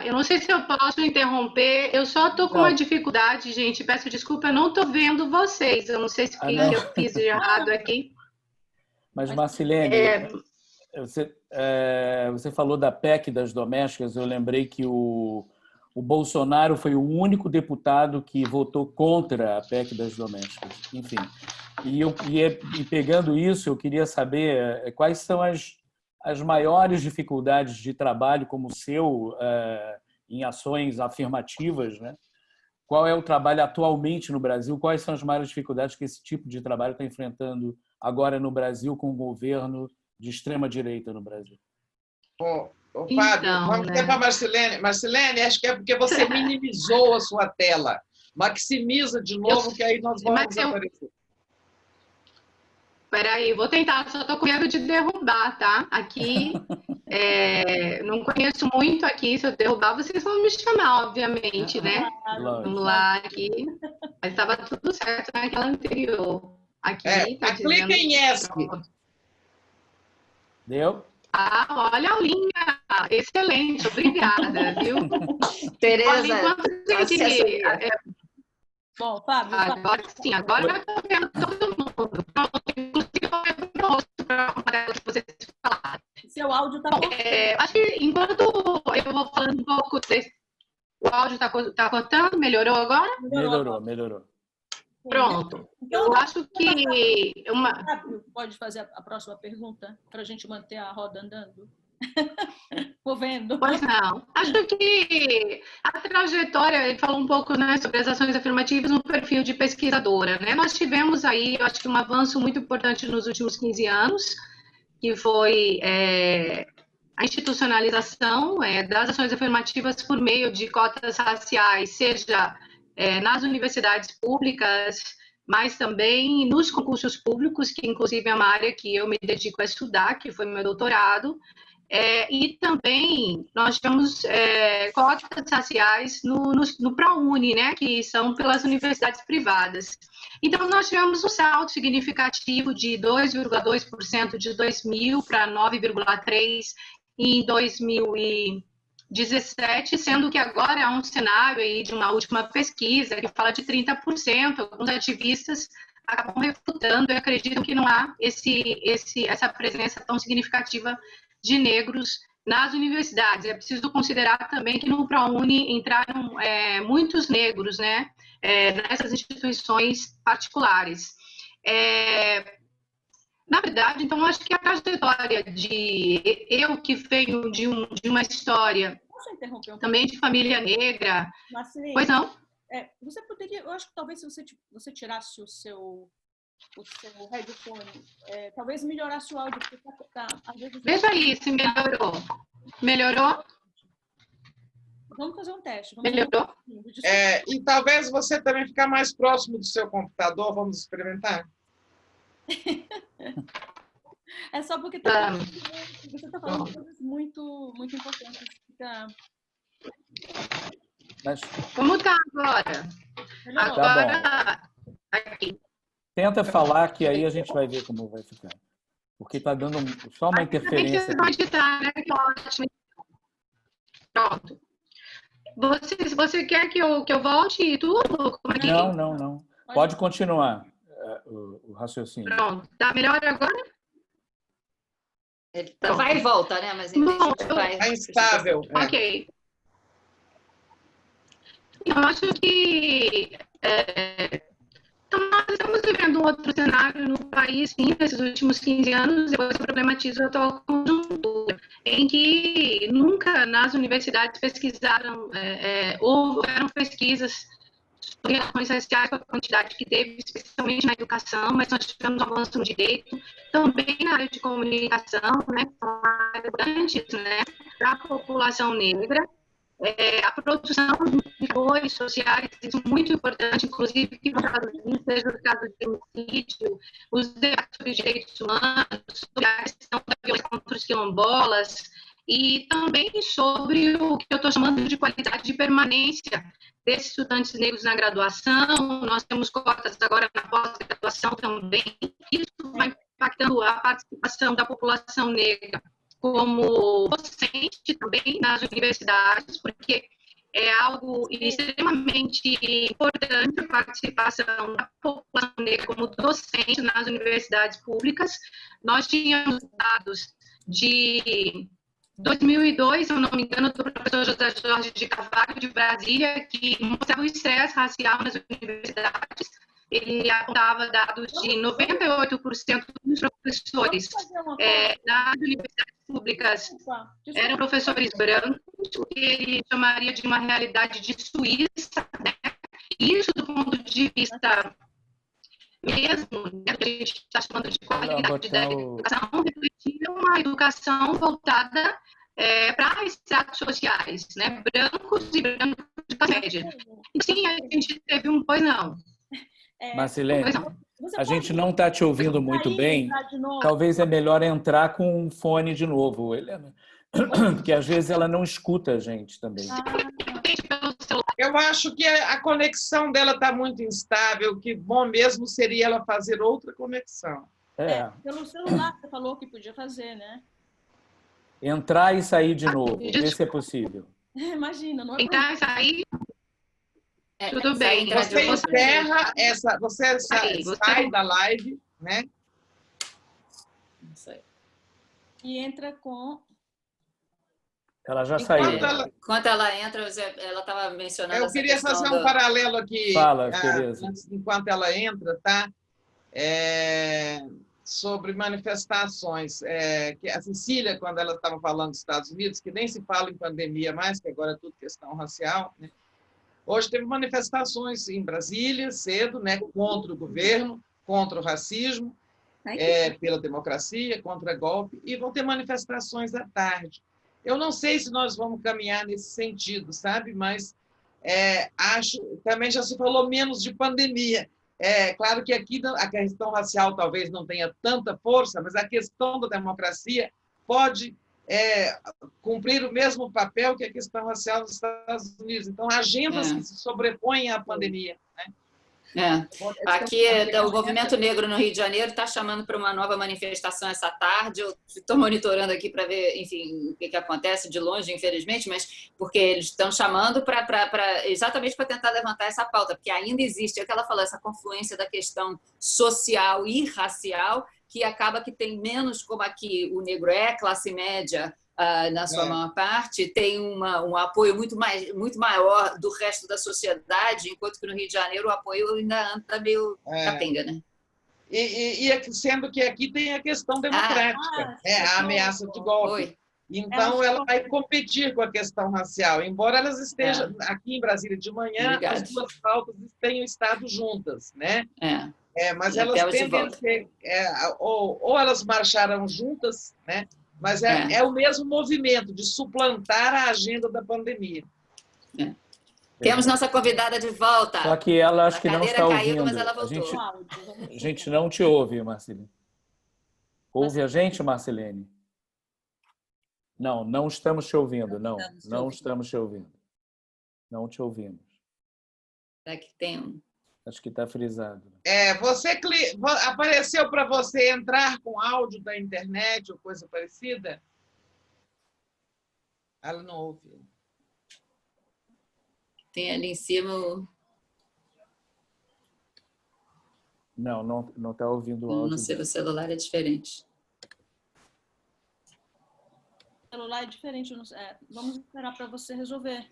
Speaker 7: eu não sei se eu posso interromper, eu só estou com uma dificuldade, gente, peço desculpa, eu não estou vendo vocês, eu não sei se o que eu fiz de errado aqui.
Speaker 4: Mas, Marcelene, você falou da PEC das domésticas, eu lembrei que o Bolsonaro foi o único deputado que votou contra a PEC das domésticas. Enfim, e pegando isso, eu queria saber quais são as maiores dificuldades de trabalho como o seu em ações afirmativas, né? Qual é o trabalho atualmente no Brasil? Quais são as maiores dificuldades que esse tipo de trabalho está enfrentando agora no Brasil com o governo de extrema-direita no Brasil?
Speaker 5: Fábio, vamos ter para a Marcelene. Marcelene, acho que é porque você minimizou a sua tela. Maximiza de novo, que aí nós vamos aparecer.
Speaker 7: Espera aí, vou tentar, só estou com medo de derrubar, tá? Aqui, não conheço muito aqui, se eu derrubar, vocês vão me chamar, obviamente, né? Vamos lá, aqui. Mas estava tudo certo naquela anterior. Aqui, tá dizendo...
Speaker 5: Clica em ESC.
Speaker 4: Deu?
Speaker 7: Olha a linha! Excelente, obrigada, viu?
Speaker 8: Tereza,
Speaker 1: bom, Fábio,
Speaker 7: agora sim, agora eu estou vendo todo mundo. Inclusive, eu vou rosto para o que vocês falaram.
Speaker 1: Seu áudio está cortando.
Speaker 7: Acho que enquanto eu vou falando um pouco, o áudio está cortando? Melhorou agora?
Speaker 4: Melhorou.
Speaker 7: Pronto. Eu acho que...
Speaker 1: Pode fazer a próxima pergunta para a gente manter a roda andando? Vou vendo.
Speaker 7: Pois não. Acho que a trajetória, ele falou um pouco, né, sobre as ações afirmativas no perfil de pesquisadora, né? Nós tivemos aí, eu acho que um avanço muito importante nos últimos 15 anos, que foi a institucionalização das ações afirmativas por meio de cotas raciais, seja nas universidades públicas, mas também nos concursos públicos, que inclusive é uma área que eu me dedico a estudar, que foi meu doutorado, e também nós temos cotas raciais no ProUni, né, que são pelas universidades privadas. Então, nós tivemos um salto significativo de 2,2% de 2000 para 9,3% em 2017, sendo que agora há um cenário aí de uma última pesquisa que fala de 30%. Alguns ativistas acabam refutando e acreditam que não há essa presença tão significativa de negros nas universidades. É preciso considerar também que no ProUni entraram muitos negros, né, nessas instituições particulares. Na verdade, então, acho que a trajetória de eu que venho de uma história também de família negra...
Speaker 1: Marceline,
Speaker 7: pois não?
Speaker 1: Você poderia... Eu acho que talvez se você tirasse o seu headphone, talvez melhorasse o áudio, porque às vezes...
Speaker 7: Veja aí se melhorou. Melhorou?
Speaker 1: Vamos fazer um teste.
Speaker 7: Melhorou?
Speaker 5: E talvez você também ficar mais próximo do seu computador, vamos experimentar?
Speaker 1: É só porque você está falando coisas muito, muito importantes.
Speaker 7: Como está agora?
Speaker 1: Melhorou.
Speaker 7: Agora,
Speaker 4: Tá
Speaker 7: aqui.
Speaker 4: Tenta falar que aí a gente vai ver como vai ficar. Porque está dando só uma interferência.
Speaker 7: Editar, né? Que ótimo. Pronto. Você quer que eu volte e tudo? Como é que...
Speaker 4: Não. Pode continuar o raciocínio.
Speaker 7: Pronto. Tá melhor agora?
Speaker 6: Ele vai e volta, né? Mas
Speaker 5: É instável.
Speaker 7: Ok. Eu acho que então, nós estamos vivendo um outro cenário no país, sim, nesses últimos 15 anos, depois eu problematizo a atual conjuntura, em que nunca nas universidades pesquisaram, houveram pesquisas sobre relações raciais com a quantidade que teve, especialmente na educação, mas nós tivemos um avanço no direito, também na área de comunicação, né, para a população negra. A produção de valores sociais, isso é muito importante, inclusive que no caso seja o caso de homicídio, os debates sobre direitos humanos, sobre a questão da violência contra os quilombolas, e também sobre o que eu estou chamando de qualidade de permanência desses estudantes negros na graduação. Nós temos cotas agora na pós-graduação também. Isso vai impactando a participação da população negra como docente também nas universidades, porque é algo extremamente importante a participação da população negra como docente nas universidades públicas. Nós tínhamos dados de 2002, se eu não me engano, do professor José Jorge de Carvalho, de Brasília, que mostrava o estresse racial nas universidades. Ele apontava dados de 98% dos professores nas universidades públicas eram professores brancos, o que ele chamaria de uma realidade de Suíça, né? Isso do ponto de vista mesmo, né, que a gente está chamando de qualidade da educação, refletia uma educação voltada para estratos sociais, né, brancos e brancos de classe média. E sim, a gente teve um pois não.
Speaker 4: Marcilene, a gente não está te ouvindo muito bem. Talvez é melhor entrar com um fone de novo, Helena. Porque às vezes ela não escuta a gente também.
Speaker 5: Eu acho que a conexão dela está muito instável, que bom mesmo seria ela fazer outra conexão.
Speaker 1: Pelo celular, você falou que podia fazer, né?
Speaker 4: Entrar e sair de novo, ver se é possível.
Speaker 1: Imagina, não é
Speaker 7: entrar e sair. Tudo bem.
Speaker 5: Você encerra você sai da live, né?
Speaker 6: Isso aí.
Speaker 1: E entra com...
Speaker 4: Ela já saiu.
Speaker 6: Enquanto ela entra, ela estava mencionando...
Speaker 5: Eu queria fazer um paralelo aqui.
Speaker 4: Fala, Tereza.
Speaker 5: Enquanto ela entra, tá? Sobre manifestações. Que a Cecília, quando ela estava falando dos Estados Unidos, que nem se fala em pandemia mais, que agora é tudo questão racial, né? Hoje teve manifestações em Brasília, cedo, né, contra o governo, contra o racismo, pela democracia, contra golpe, e vão ter manifestações à tarde. Eu não sei se nós vamos caminhar nesse sentido, sabe? Mas acho, também já se falou menos de pandemia, É claro que aqui a questão racial talvez não tenha tanta força, mas a questão da democracia pode cumprir o mesmo papel que a questão racial nos Estados Unidos. Então, agendas que se sobrepõem à pandemia. Né?
Speaker 6: Aqui, o Movimento Negro no Rio de Janeiro está chamando para uma nova manifestação essa tarde. Eu estou monitorando aqui para ver, enfim, o que acontece de longe, infelizmente, mas porque eles estão chamando exatamente para tentar levantar essa pauta, porque ainda existe, é o que ela falou, essa confluência da questão social e racial, que acaba que tem menos, como aqui o negro é classe média, na sua maior parte, tem um apoio muito maior do resto da sociedade, enquanto que no Rio de Janeiro o apoio ainda anda meio capenga, né?
Speaker 5: E sendo que aqui tem a questão democrática, a ameaça de golpe. Então, ela vai competir com a questão racial, embora elas estejam aqui em Brasília de manhã, as duas pautas tenham estado juntas, né? Mas elas tendem a ser, ou elas marcharam juntas, né? Mas é o mesmo movimento de suplantar a agenda da pandemia.
Speaker 6: Temos nossa convidada de volta.
Speaker 4: Só que ela acho que não está ouvindo.
Speaker 6: Mas ela voltou.
Speaker 4: A gente não te ouve, Marcelene. Ouve a gente, Marcelene? Não estamos te ouvindo. Não estamos te ouvindo. Não te ouvimos.
Speaker 6: Será que tem
Speaker 4: Acho que está frisado.
Speaker 5: Apareceu para você entrar com áudio da internet ou coisa parecida? Ela não ouviu.
Speaker 6: Tem ali em cima.
Speaker 4: Não está ouvindo o áudio.
Speaker 6: Não sei, o celular é diferente.
Speaker 1: O celular é diferente. Vamos esperar para você resolver.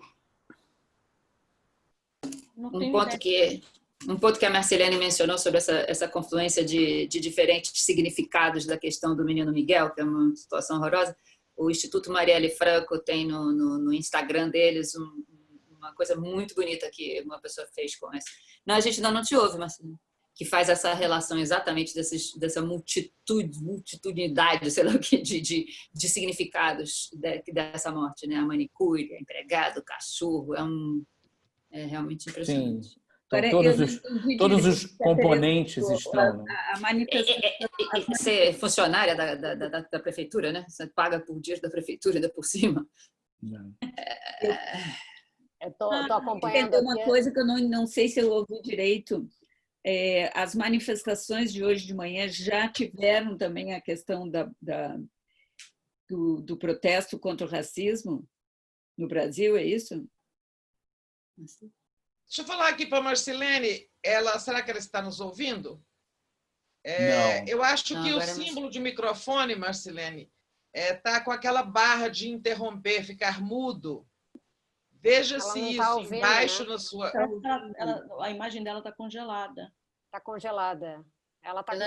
Speaker 6: Um ponto que a Marcelene mencionou sobre essa confluência de diferentes significados da questão do menino Miguel, que é uma situação horrorosa. O Instituto Marielle Franco tem no Instagram deles uma coisa muito bonita que uma pessoa fez com essa. Não, a gente ainda não te ouve, Marcelene, que faz essa relação exatamente dessa multitudinidade, sei lá o que, de significados dessa morte, né? A manicure, a empregada, o cachorro, é realmente impressionante.
Speaker 4: Sim. Então, todos os componentes estão. Né?
Speaker 3: A manifestação.
Speaker 6: Você é funcionária da prefeitura, né? Você paga por dias da prefeitura, ainda por cima.
Speaker 2: Estou acompanhando
Speaker 3: uma coisa que eu não sei se eu ouvi direito. As manifestações de hoje de manhã já tiveram também a questão do protesto contra o racismo no Brasil, é isso?
Speaker 5: Deixa eu falar aqui para a Marcelene. Será que ela está nos ouvindo? Eu acho que o símbolo de microfone, Marcelene, está com aquela barra de interromper, ficar mudo. Veja se isso embaixo na sua...
Speaker 1: A imagem dela está congelada.
Speaker 2: Está congelada. Ela está com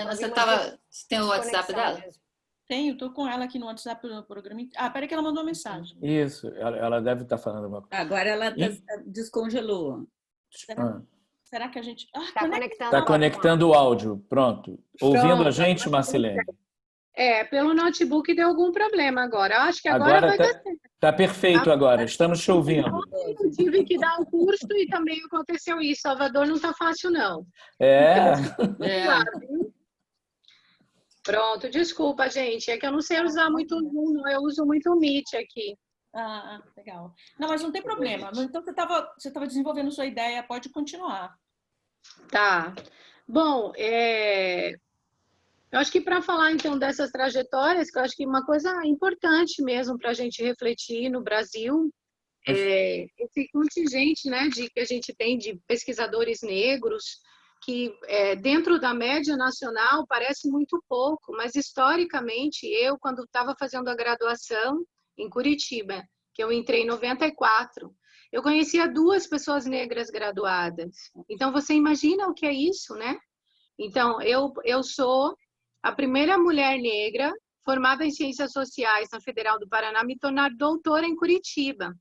Speaker 6: Você tem o WhatsApp dela?
Speaker 2: Mesmo.
Speaker 1: Tenho, estou com ela aqui no WhatsApp no programa. Peraí que ela mandou uma mensagem.
Speaker 4: Isso, ela deve estar falando uma coisa.
Speaker 3: Agora ela descongelou.
Speaker 1: Será que a gente...
Speaker 2: Está
Speaker 4: conectando o áudio, pronto. Ouvindo a gente, Marcelene?
Speaker 7: Pelo notebook deu algum problema agora. Eu acho que agora vai dar certo.
Speaker 4: Está perfeito agora, estamos te ouvindo.
Speaker 7: Eu tive que dar um curso e também aconteceu isso. Salvador não está fácil, não. Pronto, desculpa, gente. É que eu não sei usar muito o Zoom, não. Eu uso muito o Meet aqui.
Speaker 1: Legal. Não, mas não tem problema. Então, você estava desenvolvendo sua ideia, pode continuar.
Speaker 7: Tá. Bom, eu acho que para falar, então, dessas trajetórias, que eu acho que uma coisa importante mesmo para a gente refletir no Brasil, esse contingente, né, que a gente tem de pesquisadores negros, que dentro da média nacional parece muito pouco, mas historicamente, eu, quando estava fazendo a graduação em Curitiba, que eu entrei em 94, eu conhecia 2 pessoas negras graduadas. Então, você imagina o que é isso, né? Então, eu sou a primeira mulher negra formada em Ciências Sociais na Federal do Paraná a me tornar doutora em Curitiba.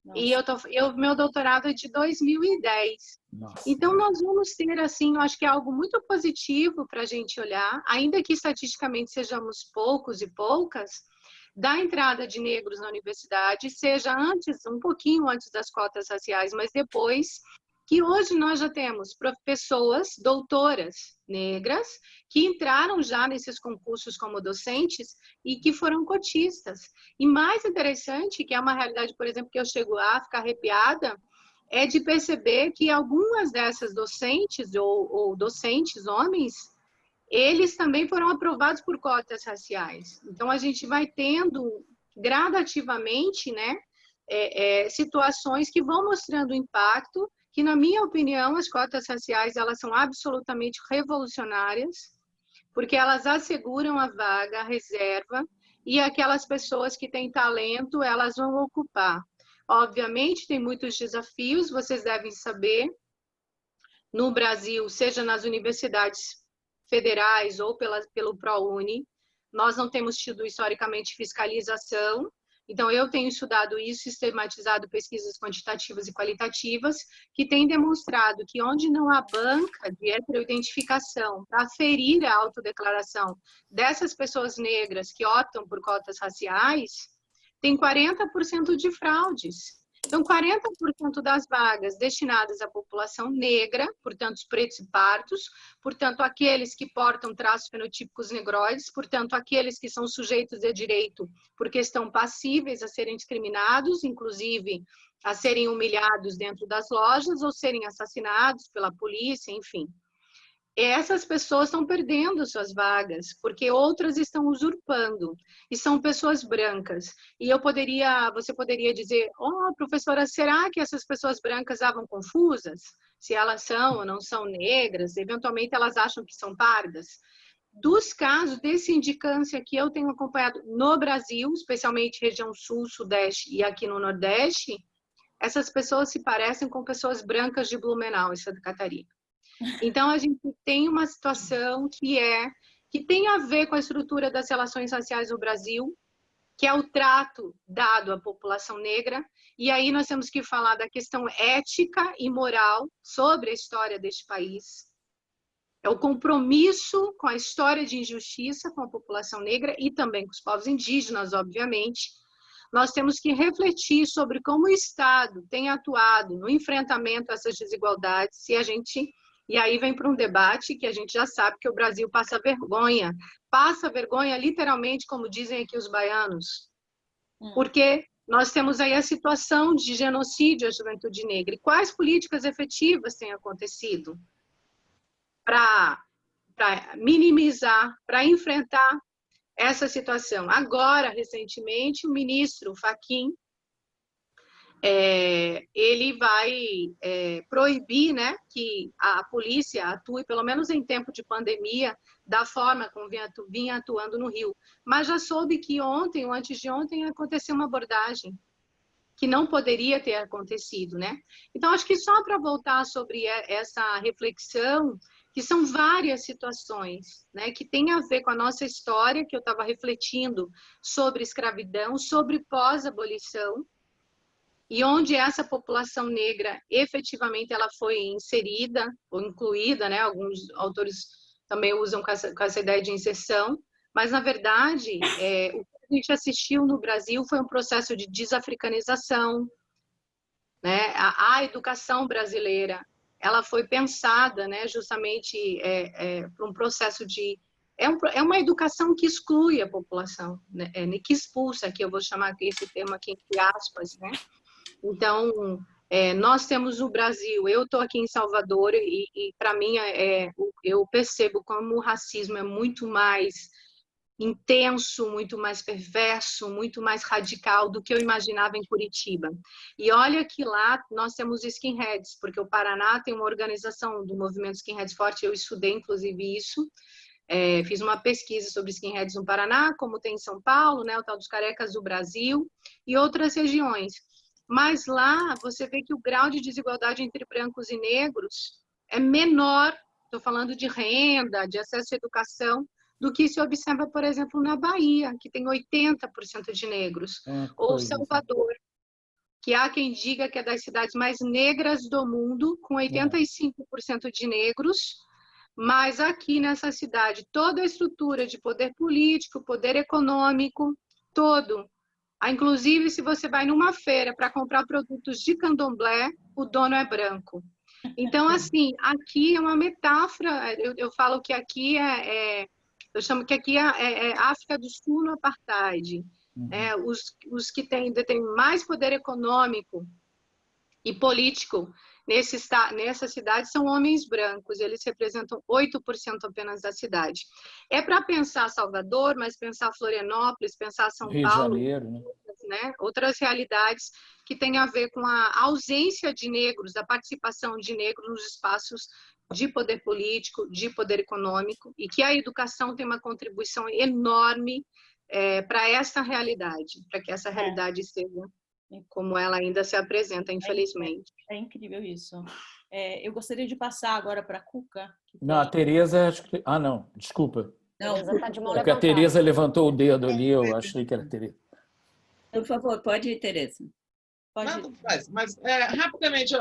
Speaker 7: Nossa. E meu doutorado é de 2010. Nossa. Então, nós vamos ter, assim, eu acho que é algo muito positivo para a gente olhar, ainda que estatisticamente sejamos poucos e poucas, da entrada de negros na universidade, seja um pouquinho antes das cotas raciais, mas depois, que hoje nós já temos pessoas, doutoras negras, que entraram já nesses concursos como docentes e que foram cotistas. E mais interessante, que é uma realidade, por exemplo, que eu chego a ficar arrepiada, é de perceber que algumas dessas docentes ou docentes homens, eles também foram aprovados por cotas raciais. Então, a gente vai tendo gradativamente, né, situações que vão mostrando o impacto, que, na minha opinião, as cotas raciais elas são absolutamente revolucionárias, porque elas asseguram a vaga, a reserva, e aquelas pessoas que têm talento, elas vão ocupar. Obviamente, tem muitos desafios, vocês devem saber, no Brasil, seja nas universidades federais ou pelo ProUni, nós não temos tido historicamente fiscalização. Então, eu tenho estudado isso, sistematizado pesquisas quantitativas e qualitativas, que têm demonstrado que onde não há banca de heteroidentificação para aferir a autodeclaração dessas pessoas negras que optam por cotas raciais, tem 40% de fraudes. Então, 40% das vagas destinadas à população negra, portanto, os pretos e pardos, portanto, aqueles que portam traços fenotípicos negroides, portanto, aqueles que são sujeitos de direito porque estão passíveis a serem discriminados, inclusive a serem humilhados dentro das lojas ou serem assassinados pela polícia, enfim. Essas pessoas estão perdendo suas vagas, porque outras estão usurpando, e são pessoas brancas. E você poderia dizer, professora, será que essas pessoas brancas estavam confusas? Se elas são ou não são negras, eventualmente elas acham que são pardas? Dos casos de sindicância que eu tenho acompanhado no Brasil, especialmente região sul, sudeste e aqui no nordeste, essas pessoas se parecem com pessoas brancas de Blumenau, em Santa Catarina. Então, a gente tem uma situação que tem a ver com a estrutura das relações raciais no Brasil, que é o trato dado à população negra, e aí nós temos que falar da questão ética e moral sobre a história deste país. É o compromisso com a história de injustiça com a população negra e também com os povos indígenas, obviamente. Nós temos que refletir sobre como o Estado tem atuado no enfrentamento a essas desigualdades, e aí vem para um debate que a gente já sabe que o Brasil passa vergonha literalmente, como dizem aqui os baianos, porque nós temos aí a situação de genocídio à juventude negra. E quais políticas efetivas têm acontecido para minimizar, para enfrentar essa situação? Agora, recentemente, o ministro Fachin, ele vai proibir, né, que a polícia atue, pelo menos em tempo de pandemia, da forma como vinha atuando no Rio. Mas já soube que ontem, ou antes de ontem, aconteceu uma abordagem que não poderia ter acontecido, né? Então, acho que só para voltar sobre essa reflexão, que são várias situações, né, que tem a ver com a nossa história, que eu estava refletindo sobre escravidão, sobre pós-abolição, e onde essa população negra efetivamente ela foi inserida ou incluída, né? Alguns autores também usam com essa ideia de inserção, mas na verdade o que a gente assistiu no Brasil foi um processo de desafricanização, né? A educação brasileira ela foi pensada, né? Justamente para um processo de é uma educação que exclui a população, né? Que expulsa, que eu vou chamar esse termo aqui entre aspas, né? Então, nós temos no Brasil, eu estou aqui em Salvador e para mim, eu percebo como o racismo é muito mais intenso, muito mais perverso, muito mais radical do que eu imaginava em Curitiba. E olha que lá nós temos skinheads, porque o Paraná tem uma organização do movimento skinheads forte, eu estudei inclusive isso, fiz uma pesquisa sobre skinheads no Paraná, como tem em São Paulo, né, o tal dos carecas do Brasil e outras regiões. Mas lá você vê que o grau de desigualdade entre brancos e negros é menor, estou falando de renda, de acesso à educação, do que se observa, por exemplo, na Bahia, que tem 80% de negros, ou Salvador, que há quem diga que é das cidades mais negras do mundo, com 85% de negros, mas aqui nessa cidade, toda a estrutura de poder político, poder econômico, todo. Inclusive, se você vai numa feira para comprar produtos de candomblé, o dono é branco. Então, assim, aqui é uma metáfora, eu falo que aqui eu chamo que aqui é África do Sul no apartheid. Os que detêm mais poder econômico e político nessa cidade são homens brancos, eles representam 8% apenas da cidade. É para pensar Salvador, mas pensar Florianópolis, pensar São
Speaker 4: Rio
Speaker 7: Paulo,
Speaker 4: de Janeiro,
Speaker 7: né? Outras realidades que têm a ver com a ausência de negros, da participação de negros nos espaços de poder político, de poder econômico, e que a educação tem uma contribuição enorme para essa realidade, para que essa realidade seja como ela ainda se apresenta, infelizmente.
Speaker 1: É incrível isso. Eu gostaria de passar agora para a Cuca.
Speaker 4: Não, a Tereza... Ah, não, desculpa.
Speaker 1: Não,
Speaker 2: Tereza está de mão
Speaker 4: É porque a
Speaker 2: levantada.
Speaker 4: Tereza levantou o dedo ali, eu achei que era a Tereza.
Speaker 3: Por favor, pode ir, Tereza.
Speaker 5: Nada faz, mas rapidamente,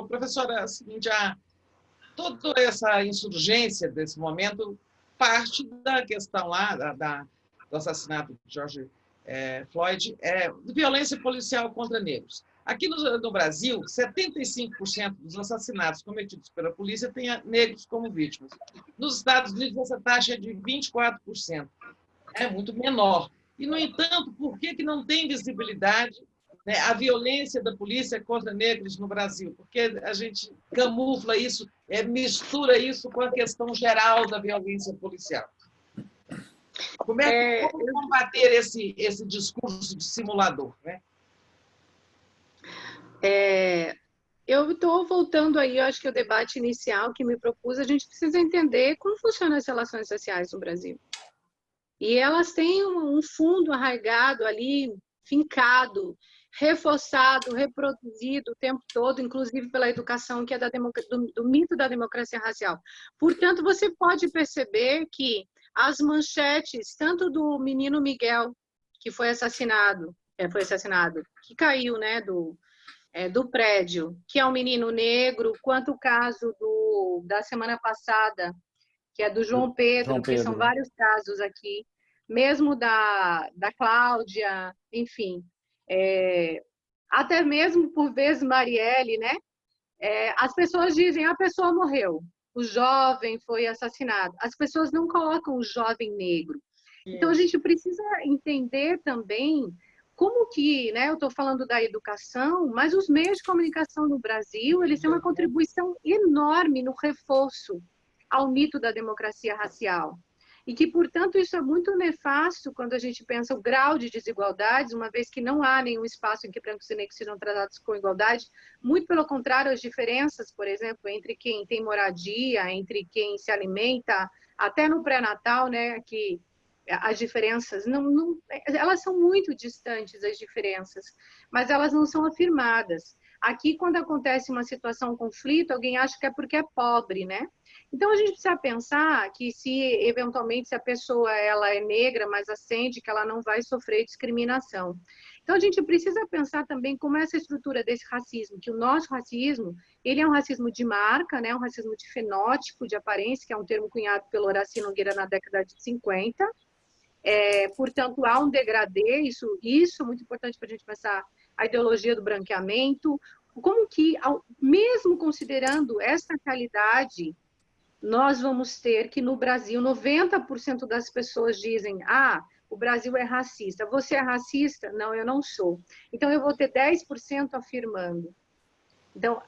Speaker 5: professora, é o seguinte, toda essa insurgência desse momento parte da questão lá do assassinato de George Floyd, de violência policial contra negros. Aqui no Brasil, 75% dos assassinatos cometidos pela polícia têm negros como vítimas. Nos Estados Unidos, essa taxa é de 24%. É muito menor. E, no entanto, por que não tem visibilidade, né, a violência da polícia contra negros no Brasil? Porque a gente camufla isso, mistura isso com a questão geral da violência policial. Como combater esse discurso dissimulador, né?
Speaker 7: Eu estou voltando aí, eu acho que o debate inicial que me propus, a gente precisa entender como funcionam as relações sociais no Brasil. E elas têm um fundo arraigado ali, fincado, reforçado, reproduzido o tempo todo, inclusive pela educação, que é do mito da democracia racial. Portanto, você pode perceber que as manchetes, tanto do menino Miguel, que foi assassinado, que caiu, né, do prédio, que é um menino negro, quanto o caso da semana passada, que é do João Pedro, que são vários casos aqui, mesmo da Cláudia, enfim, até mesmo por vezes Marielle, né? As pessoas dizem, a pessoa morreu, o jovem foi assassinado. As pessoas não colocam o jovem negro. Então, a gente precisa entender também como que, né, eu estou falando da educação, mas os meios de comunicação no Brasil, eles têm uma contribuição enorme no reforço ao mito da democracia racial. E que, portanto, isso é muito nefasto quando a gente pensa o grau de desigualdades, uma vez que não há nenhum espaço em que brancos e negros sejam tratados com igualdade. Muito pelo contrário, as diferenças, por exemplo, entre quem tem moradia, entre quem se alimenta, até no pré-natal, né, que as diferenças, elas são muito distantes, as diferenças, mas elas não são afirmadas. Aqui, quando acontece uma situação, um conflito, alguém acha que é porque é pobre, né? Então, a gente precisa pensar que eventualmente, se a pessoa ela é negra, mas acende, que ela não vai sofrer discriminação. Então, a gente precisa pensar também como é essa estrutura desse racismo, que o nosso racismo, ele é um racismo de marca, né? Um racismo de fenótipo, de aparência, que é um termo cunhado pelo Horácio Nogueira na década de 50. Portanto, há um degradê, isso é muito importante para a gente pensar a ideologia do branqueamento, como que, mesmo considerando essa realidade, nós vamos ter que no Brasil, 90% das pessoas dizem, o Brasil é racista. Você é racista? Não, eu não sou. Então, eu vou ter 10% afirmando. Então,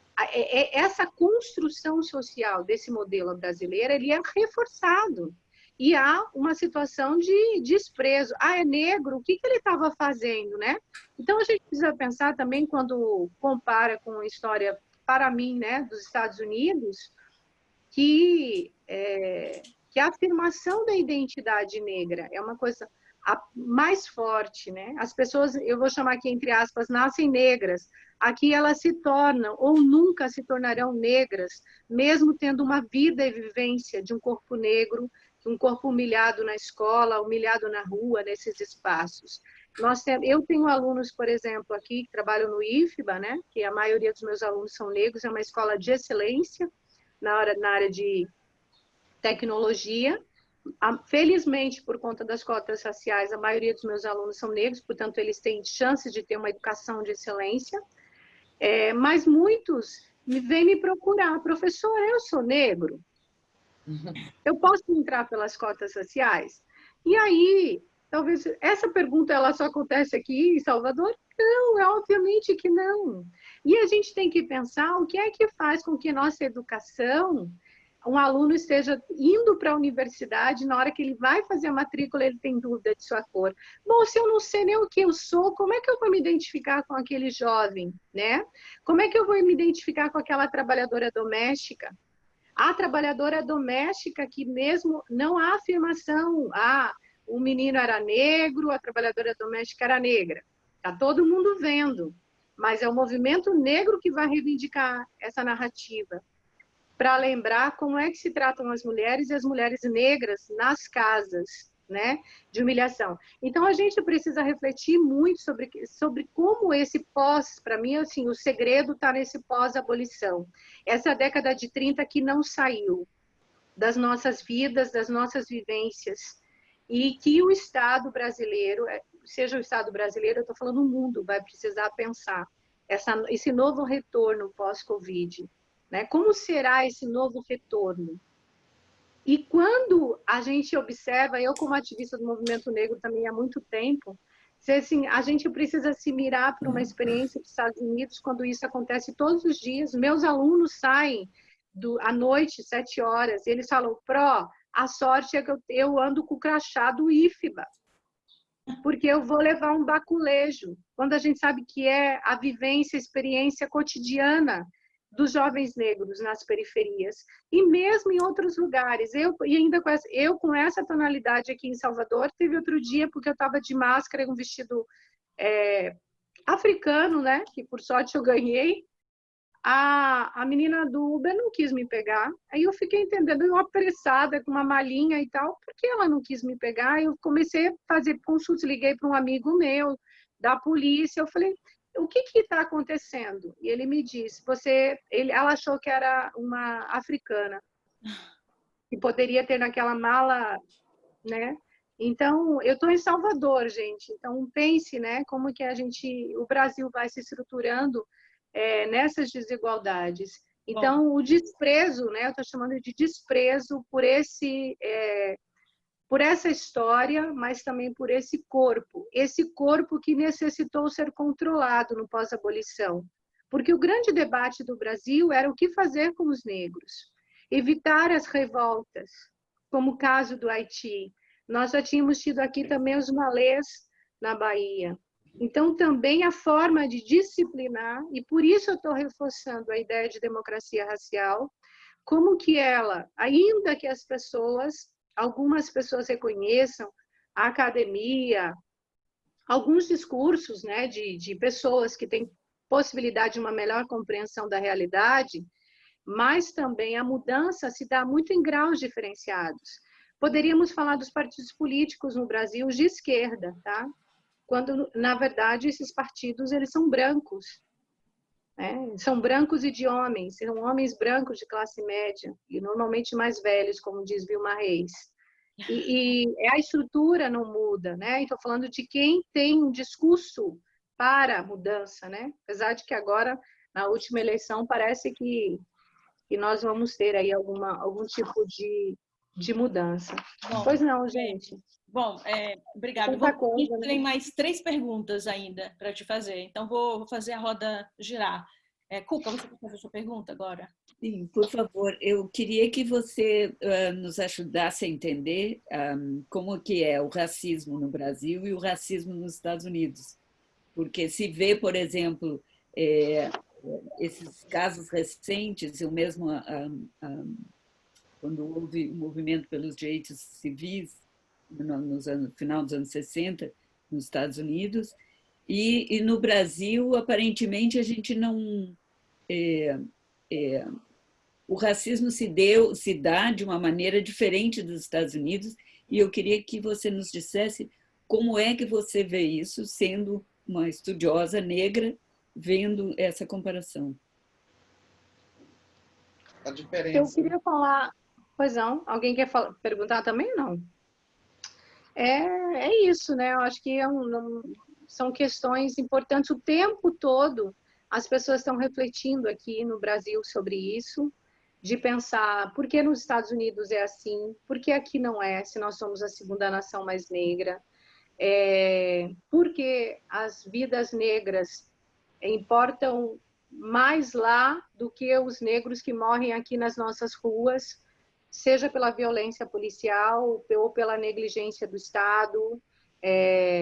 Speaker 7: essa construção social desse modelo brasileiro, ele é reforçado. E há uma situação de desprezo. É negro, o que ele estava fazendo, né? Então, a gente precisa pensar também, quando compara com a história, para mim, né, dos Estados Unidos, que a afirmação da identidade negra é uma coisa mais forte, né? As pessoas, eu vou chamar aqui entre aspas, nascem negras. Aqui elas se tornam ou nunca se tornarão negras, mesmo tendo uma vida e vivência de um corpo negro, um corpo humilhado na escola, humilhado na rua, nesses espaços. Eu tenho alunos, por exemplo, aqui que trabalham no IFBA, né? Que a maioria dos meus alunos são negros, é uma escola de excelência na área de tecnologia. Felizmente, por conta das cotas raciais, a maioria dos meus alunos são negros, portanto, eles têm chances de ter uma educação de excelência. Mas muitos vem me procurar, professor, eu sou negro? Eu posso entrar pelas cotas raciais? E aí, talvez essa pergunta ela só acontece aqui em Salvador? Não, é obviamente que não. E a gente tem que pensar o que é que faz com que nossa educação, um aluno esteja indo para a universidade, na hora que ele vai fazer a matrícula, ele tem dúvida de sua cor. Bom, se eu não sei nem o que eu sou, como é que eu vou me identificar com aquele jovem, né? Como é que eu vou me identificar com aquela trabalhadora doméstica? A trabalhadora doméstica que mesmo não há afirmação, o menino era negro, a trabalhadora doméstica era negra. Está todo mundo vendo, mas é o movimento negro que vai reivindicar essa narrativa, para lembrar como é que se tratam as mulheres e as mulheres negras nas casas, né, de humilhação. Então, a gente precisa refletir muito sobre como esse pós, para mim, assim, o segredo está nesse pós-abolição. Essa década de 30 que não saiu das nossas vidas, das nossas vivências, e que o Estado brasileiro, seja o Estado brasileiro, eu estou falando o mundo, vai precisar pensar esse novo retorno pós-Covid, né? Como será esse novo retorno? E quando a gente observa, eu como ativista do movimento negro também há muito tempo, assim, a gente precisa se mirar para uma experiência dos Estados Unidos quando isso acontece todos os dias. Meus alunos saem à noite, 7 horas, e eles falam, a sorte é que eu ando com o crachá do IFBA, porque eu vou levar um baculejo, quando a gente sabe que é a vivência, a experiência cotidiana dos jovens negros nas periferias, e mesmo em outros lugares. Eu com essa tonalidade aqui em Salvador, teve outro dia, porque eu estava de máscara e um vestido africano, né, que por sorte eu ganhei, a menina do Uber não quis me pegar, aí eu fiquei entendendo, eu apressada, com uma malinha e tal, por que ela não quis me pegar? Eu comecei a fazer consultas, liguei para um amigo meu, da polícia, eu falei, o que está acontecendo? E ele me disse, ela achou que era uma africana, que poderia ter naquela mala, né? Então, eu estou em Salvador, gente, então pense, né, como que o Brasil vai se estruturando nessas desigualdades. Então, o desprezo, né, eu estou chamando de desprezo por essa história, mas também por esse corpo que necessitou ser controlado no pós-abolição. Porque o grande debate do Brasil era o que fazer com os negros. Evitar as revoltas, como o caso do Haiti. Nós já tínhamos tido aqui também os malês na Bahia. Então, também a forma de disciplinar, e por isso eu estou reforçando a ideia de democracia racial, como que ela, ainda que algumas pessoas reconheçam a academia, alguns discursos, né, de pessoas que têm possibilidade de uma melhor compreensão da realidade, mas também a mudança se dá muito em graus diferenciados. Poderíamos falar dos partidos políticos no Brasil de esquerda, tá? Quando, na verdade, esses partidos eles são brancos. São brancos e de homens, são homens brancos de classe média, e normalmente mais velhos, como diz Vilma Reis. E a estrutura não muda, né? Estou falando de quem tem um discurso para a mudança, né? Apesar de que agora, na última eleição, parece que nós vamos ter aí algum tipo de mudança. Pois não, gente.
Speaker 1: Bom, obrigada. Tem mais 3 perguntas ainda para te fazer, então vou fazer a roda girar. Cuca, você quer fazer a sua pergunta agora?
Speaker 3: Sim, por favor. Eu queria que você nos ajudasse a entender como que é o racismo no Brasil e o racismo nos Estados Unidos. Porque se vê, por exemplo, esses casos recentes, eu mesmo, quando houve o movimento pelos direitos civis, no final dos anos 60, nos Estados Unidos, e no Brasil, aparentemente, a gente não... o racismo se dá de uma maneira diferente dos Estados Unidos, e eu queria que você nos dissesse como é que você vê isso, sendo uma estudiosa negra, vendo essa comparação.
Speaker 5: A diferença.
Speaker 7: Eu queria falar... Pois não, alguém quer perguntar também? Não. É isso, né? Eu acho que são questões importantes o tempo todo. as pessoas estão refletindo aqui no Brasil sobre isso, de pensar por que nos Estados Unidos é assim, por que aqui não é, se nós somos a segunda nação mais negra, por que as vidas negras importam mais lá do que os negros que morrem aqui nas nossas ruas, seja pela violência policial ou pela negligência do Estado.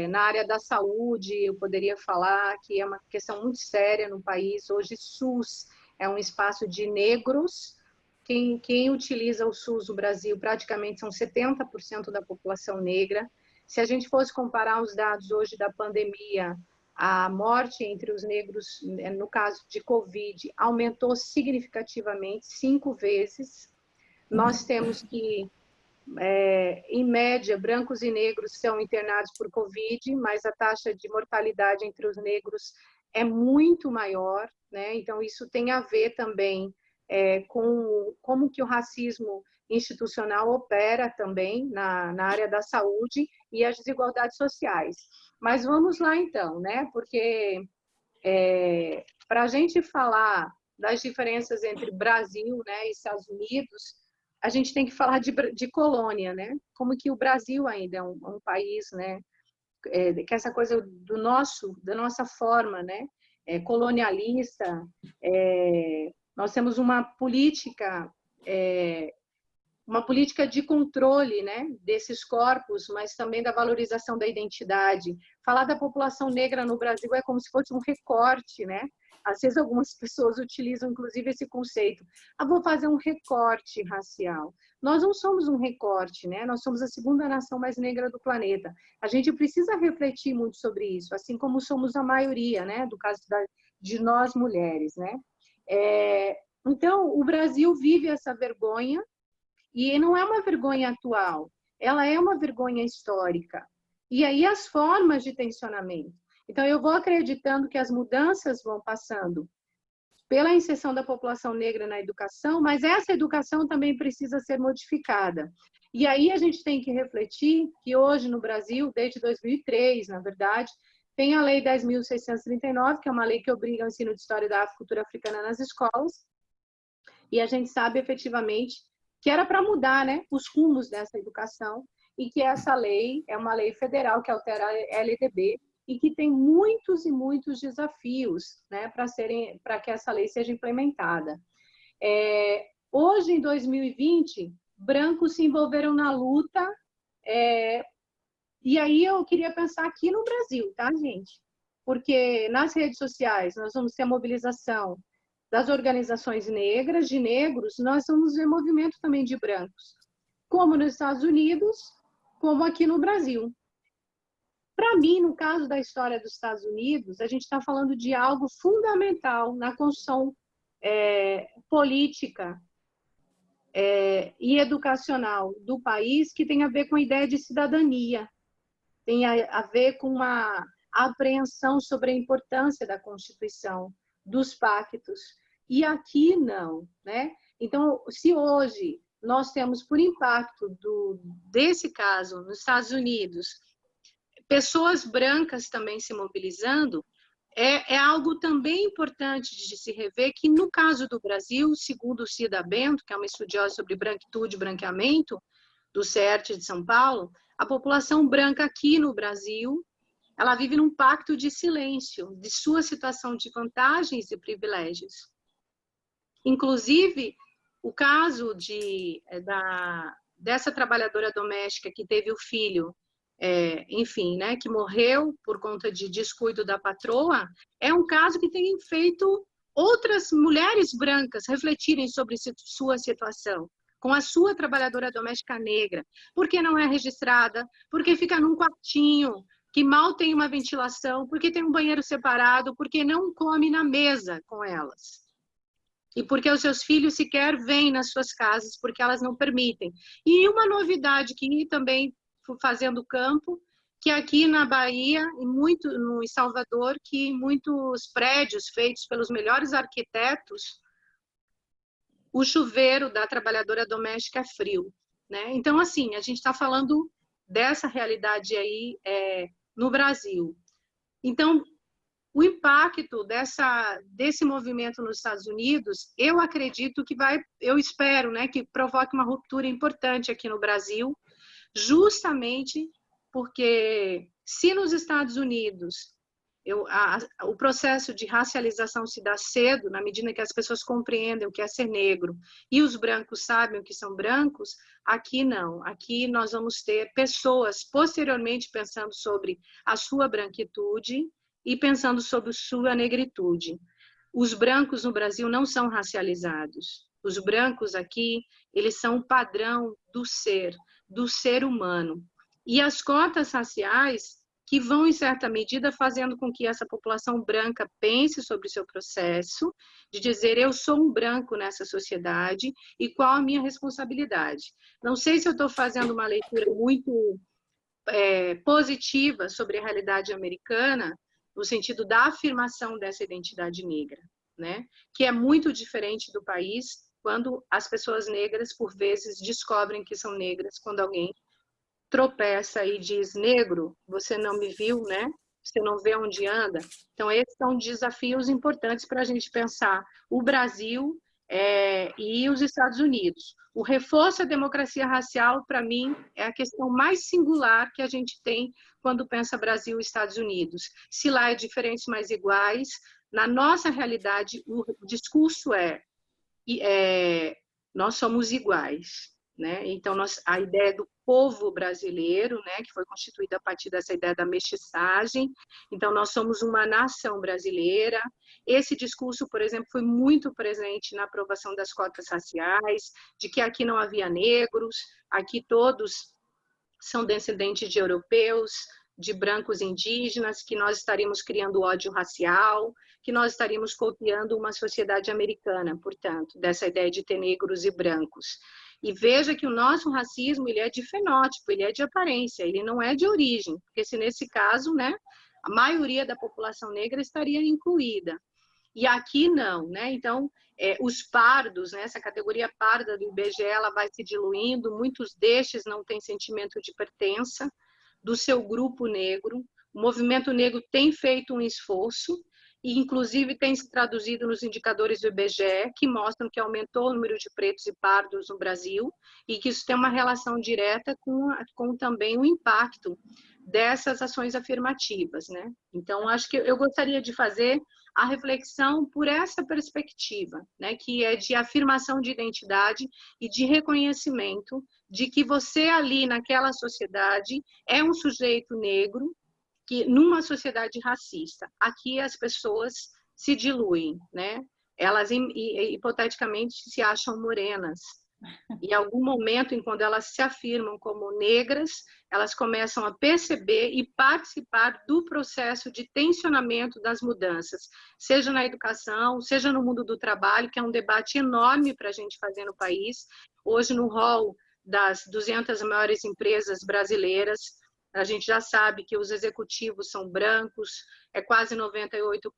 Speaker 7: Na área da saúde, eu poderia falar que é uma questão muito séria no país. Hoje, SUS é um espaço de negros. Quem utiliza o SUS no Brasil praticamente são 70% da população negra. Se a gente fosse comparar os dados hoje da pandemia, a morte entre os negros, no caso de Covid, aumentou significativamente, 5 vezes. Nós temos que, em média, brancos e negros são internados por Covid, mas a taxa de mortalidade entre os negros é muito maior, né? Então, isso tem a ver também com como que o racismo institucional opera também na área da saúde e as desigualdades sociais. Mas vamos lá, então, né? Porque para a gente falar das diferenças entre Brasil, né, e Estados Unidos, a gente tem que falar de colônia, né? Como que o Brasil ainda é um país, né? Que essa coisa da nossa forma, né? Colonialista. Nós temos uma política de controle, né, desses corpos, mas também da valorização da identidade. Falar da população negra no Brasil é como se fosse um recorte, né? Às vezes algumas pessoas utilizam, inclusive, esse conceito. Vou fazer um recorte racial. Nós não somos um recorte, né? Nós somos a segunda nação mais negra do planeta. A gente precisa refletir muito sobre isso, assim como somos a maioria, né? Do caso de nós mulheres, né? Então, o Brasil vive essa vergonha, e não é uma vergonha atual, ela é uma vergonha histórica. E aí as formas de tensionamento. Então, eu vou acreditando que as mudanças vão passando pela inserção da população negra na educação, mas essa educação também precisa ser modificada. E aí a gente tem que refletir que hoje no Brasil, desde 2003, na verdade, tem a Lei 10.639, que é uma lei que obriga o ensino de História da Cultura Africana nas escolas, e a gente sabe efetivamente que era para mudar, né, os rumos dessa educação, e que essa lei é uma lei federal que altera a LDB e que tem muitos e muitos desafios, né, para que essa lei seja implementada. Hoje, em 2020, brancos se envolveram na luta, e aí eu queria pensar aqui no Brasil, tá, gente? Porque nas redes sociais nós vamos ter a mobilização das organizações negras, de negros, nós vamos ver movimento também de brancos, como nos Estados Unidos, como aqui no Brasil. Para mim, no caso da história dos Estados Unidos, a gente está falando de algo fundamental na construção política e educacional do país, que tem a ver com a ideia de cidadania, tem a ver com uma apreensão sobre a importância da Constituição, dos pactos. E aqui não, né? Então, se hoje nós temos, por impacto desse caso nos Estados Unidos, pessoas brancas também se mobilizando, é algo também importante de se rever que, no caso do Brasil, segundo Cida Bento, que é uma estudiosa sobre branquitude e branqueamento, do CERT de São Paulo, a população branca aqui no Brasil, ela vive num pacto de silêncio, de sua situação de vantagens e privilégios. Inclusive, o caso dessa trabalhadora doméstica que teve o filho, enfim, né, que morreu por conta de descuido da patroa, é um caso que tem feito outras mulheres brancas refletirem sobre sua situação, com a sua trabalhadora doméstica negra, porque não é registrada, porque fica num quartinho, que mal tem uma ventilação, porque tem um banheiro separado, porque não come na mesa com elas. E porque os seus filhos sequer vêm nas suas casas, porque elas não permitem. E uma novidade que também fazendo campo, que aqui na Bahia e muito em Salvador, que muitos prédios feitos pelos melhores arquitetos, o chuveiro da trabalhadora doméstica é frio, né? Então, assim, a gente está falando dessa realidade aí no Brasil. Então, o impacto desse movimento nos Estados Unidos, eu acredito que eu espero, né, que provoque uma ruptura importante aqui no Brasil, justamente porque se nos Estados Unidos o processo de racialização se dá cedo, na medida que as pessoas compreendem o que é ser negro e os brancos sabem o que são brancos, aqui não. Aqui nós vamos ter pessoas posteriormente pensando sobre a sua branquitude e pensando sobre sua negritude. Os brancos no Brasil não são racializados. Os brancos aqui, eles são o padrão do ser humano. E as cotas raciais que vão, em certa medida, fazendo com que essa população branca pense sobre o seu processo, de dizer, eu sou um branco nessa sociedade e qual a minha responsabilidade. Não sei se eu estou fazendo uma leitura muito positiva sobre a realidade americana, no sentido da afirmação dessa identidade negra, né? Que é muito diferente do país, quando as pessoas negras, por vezes, descobrem que são negras, quando alguém tropeça e diz, negro, você não me viu, né? Você não vê onde anda. Então, esses são desafios importantes para a gente pensar o Brasil e os Estados Unidos. O reforço à democracia racial, para mim, é a questão mais singular que a gente tem quando pensa Brasil e Estados Unidos. Se lá é diferentes, mas iguais, na nossa realidade, o discurso nós somos iguais. Né? Então, a ideia do povo brasileiro, né, que foi constituída a partir dessa ideia da mestiçagem, então nós somos uma nação brasileira. Esse discurso, por exemplo, foi muito presente na aprovação das cotas raciais, de que aqui não havia negros, aqui todos são descendentes de europeus, de brancos indígenas, que nós estaríamos criando ódio racial, que nós estaríamos copiando uma sociedade americana, portanto, dessa ideia de ter negros e brancos. E veja que o nosso racismo, ele é de fenótipo, ele é de aparência, ele não é de origem, porque se nesse caso, né, a maioria da população negra estaria incluída. E aqui não, né? Então, os pardos, né, essa categoria parda do IBGE, ela vai se diluindo, muitos destes não têm sentimento de pertença do seu grupo negro. O movimento negro tem feito um esforço, e inclusive tem se traduzido nos indicadores do IBGE, que mostram que aumentou o número de pretos e pardos no Brasil, e que isso tem uma relação direta com também o impacto dessas ações afirmativas, né? Então, acho que eu gostaria de fazer a reflexão por essa perspectiva, né? Que é de afirmação de identidade e de reconhecimento de que você ali naquela sociedade é um sujeito negro, que numa sociedade racista, aqui as pessoas se diluem, né? Elas hipoteticamente se acham morenas. E em algum momento, quando elas se afirmam como negras, elas começam a perceber e participar do processo de tensionamento das mudanças, seja na educação, seja no mundo do trabalho, que é um debate enorme para a gente fazer no país. Hoje, no hall das 200 maiores empresas brasileiras, a gente já sabe que os executivos são brancos, é quase 98%.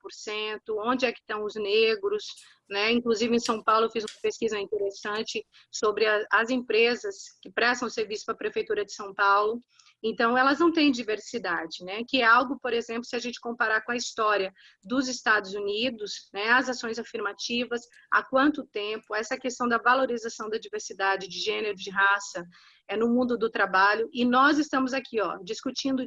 Speaker 7: Onde é que estão os negros? Né? Inclusive, em São Paulo, eu fiz uma pesquisa interessante sobre as empresas que prestam serviço para a Prefeitura de São Paulo. Então, elas não têm diversidade, né? Que é algo, por exemplo, se a gente comparar com a história dos Estados Unidos, né? As ações afirmativas, há quanto tempo, essa questão da valorização da diversidade de gênero, de raça, no mundo do trabalho, e nós estamos aqui, ó, discutindo,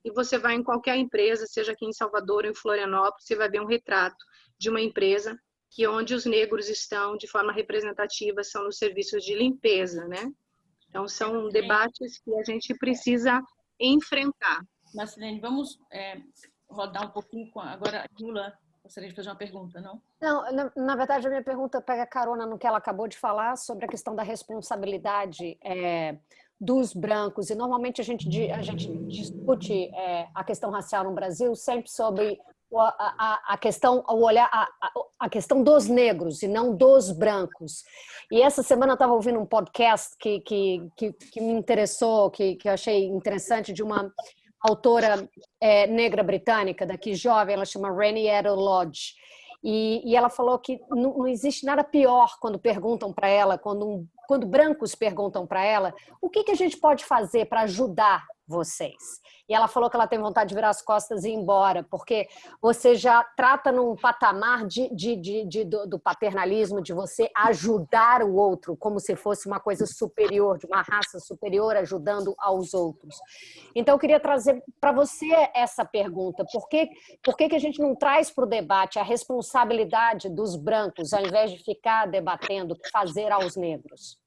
Speaker 7: e você vai em qualquer empresa, seja aqui em Salvador ou em Florianópolis, você vai ver um retrato de uma empresa que onde os negros estão de forma representativa são nos serviços de limpeza, né? Então, são debates que a gente precisa enfrentar.
Speaker 1: Marcelene, vamos rodar um pouquinho agora a Jula. Gostaria de fazer uma pergunta, não?
Speaker 2: Não, na verdade, a minha pergunta pega carona no que ela acabou de falar sobre a questão da responsabilidade dos brancos. E normalmente a gente discute a questão racial no Brasil sempre sobre a questão, a questão dos negros e não dos brancos. E essa semana eu estava ouvindo um podcast que me interessou, que eu achei interessante, de uma autora negra britânica, daqui jovem, ela chama Renée Lodge, e ela falou que não existe nada pior quando perguntam para ela, quando brancos perguntam para ela, o que a gente pode fazer para ajudar vocês. E ela falou que ela tem vontade de virar as costas e ir embora, porque você já trata num patamar do paternalismo, de você ajudar o outro, como se fosse uma coisa superior, de uma raça superior ajudando aos outros. Então, eu queria trazer para você essa pergunta. Por que a gente não traz para o debate a responsabilidade dos brancos, ao invés de ficar debatendo fazer aos negros?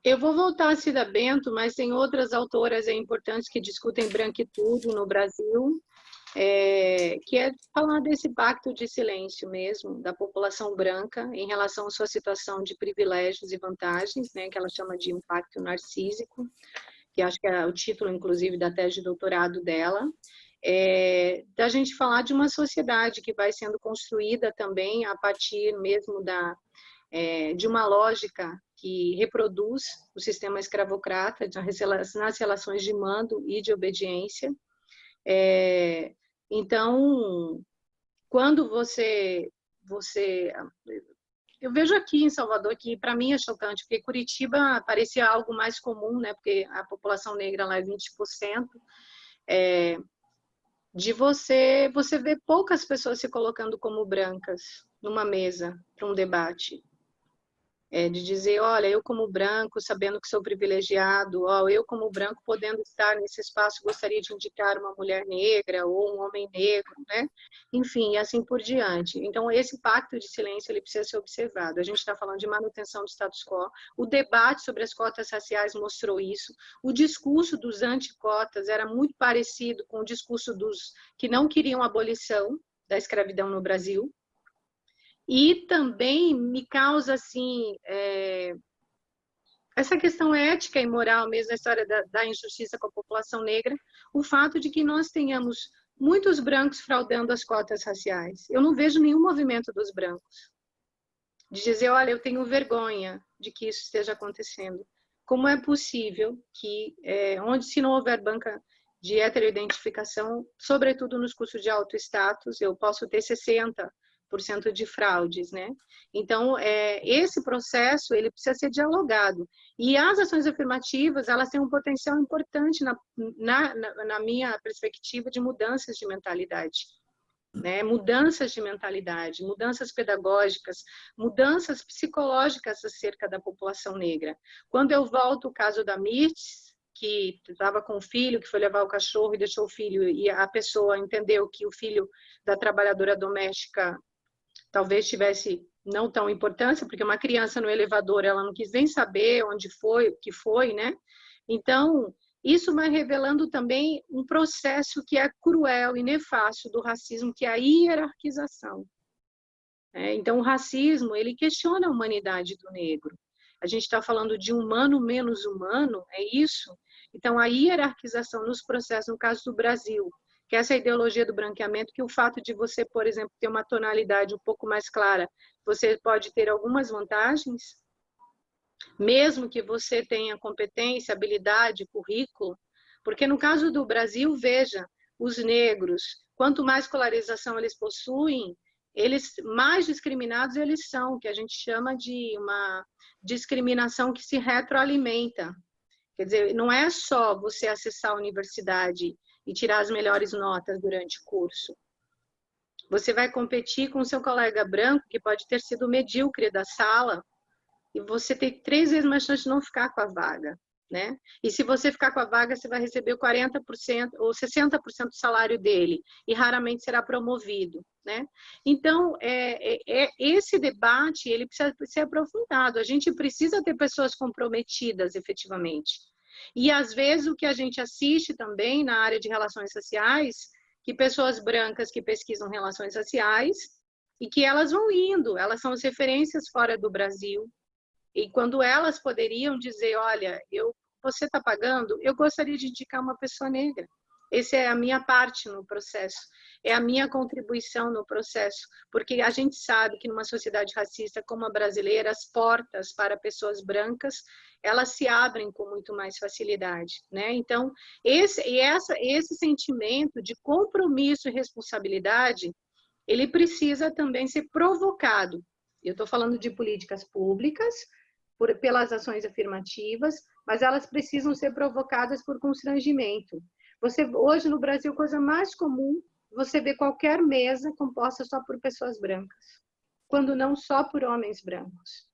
Speaker 7: Eu vou voltar a Cida Bento, mas tem outras autoras importantes que discutem branquitude no Brasil, que é falar desse pacto de silêncio mesmo, da população branca em relação à sua situação de privilégios e vantagens, né, que ela chama de impacto narcísico, que acho que é o título, inclusive, da tese de doutorado dela, da gente falar de uma sociedade que vai sendo construída também a partir mesmo de uma lógica que reproduz o sistema escravocrata nas relações de mando e de obediência. Então, quando eu vejo aqui em Salvador, que para mim é chocante, porque Curitiba parecia algo mais comum, né? Porque a população negra lá é 20%, de você ver poucas pessoas se colocando como brancas numa mesa para um debate. De dizer, olha, eu como branco, sabendo que sou privilegiado, eu como branco, podendo estar nesse espaço, gostaria de indicar uma mulher negra ou um homem negro, né? Enfim, e assim por diante. Então, esse pacto de silêncio, ele precisa ser observado. A gente está falando de manutenção do status quo. O debate sobre as cotas raciais mostrou isso. O discurso dos anticotas era muito parecido com o discurso dos que não queriam a abolição da escravidão no Brasil. E também me causa, assim, essa questão ética e moral mesmo, a história da injustiça com a população negra, o fato de que nós tenhamos muitos brancos fraudando as cotas raciais. Eu não vejo nenhum movimento dos brancos de dizer, olha, eu tenho vergonha de que isso esteja acontecendo. Como é possível que, se não houver banca de heteroidentificação, sobretudo nos cursos de alto status, eu posso ter 60% de fraudes, né? Então, esse processo, ele precisa ser dialogado. E as ações afirmativas, elas têm um potencial importante na minha perspectiva de mudanças de mentalidade, né? Mudanças de mentalidade, mudanças pedagógicas, mudanças psicológicas acerca da população negra. Quando eu volto o caso da Mirtz, que estava com o filho, que foi levar o cachorro e deixou o filho, e a pessoa entendeu que o filho da trabalhadora doméstica talvez tivesse não tão importância, porque uma criança no elevador, ela não quis nem saber onde foi, o que foi, né? Então, isso vai revelando também um processo que é cruel e nefasto do racismo, que é a hierarquização. Então, o racismo, ele questiona a humanidade do negro. A gente está falando de humano menos humano, é isso? Então, a hierarquização nos processos, no caso do Brasil, que essa ideologia do branqueamento, que o fato de você, por exemplo, ter uma tonalidade um pouco mais clara, você pode ter algumas vantagens, mesmo que você tenha competência, habilidade, currículo, porque no caso do Brasil, veja, os negros, quanto mais escolarização eles possuem, eles mais discriminados eles são, que a gente chama de uma discriminação que se retroalimenta. Quer dizer, não é só você acessar a universidade e tirar as melhores notas durante o curso. Você vai competir com o seu colega branco, que pode ter sido medíocre da sala, e você tem 3 vezes mais chance de não ficar com a vaga, né? E se você ficar com a vaga, você vai receber 40% ou 60% do salário dele, e raramente será promovido, né? Então, esse debate, ele precisa ser aprofundado. A gente precisa ter pessoas comprometidas, efetivamente. E, às vezes, o que a gente assiste também na área de relações sociais, que pessoas brancas que pesquisam relações sociais, e que elas vão indo, elas são as referências fora do Brasil, e quando elas poderiam dizer, olha, você está pagando, eu gostaria de indicar uma pessoa negra. Essa é a minha parte no processo, é a minha contribuição no processo, porque a gente sabe que numa sociedade racista como a brasileira, as portas para pessoas brancas, elas se abrem com muito mais facilidade, né? Então, esse sentimento de compromisso e responsabilidade, ele precisa também ser provocado. Eu estou falando de políticas públicas, pelas ações afirmativas, mas elas precisam ser provocadas por constrangimento. Hoje, no Brasil, a coisa mais comum, você vê qualquer mesa composta só por pessoas brancas, quando não só por homens brancos.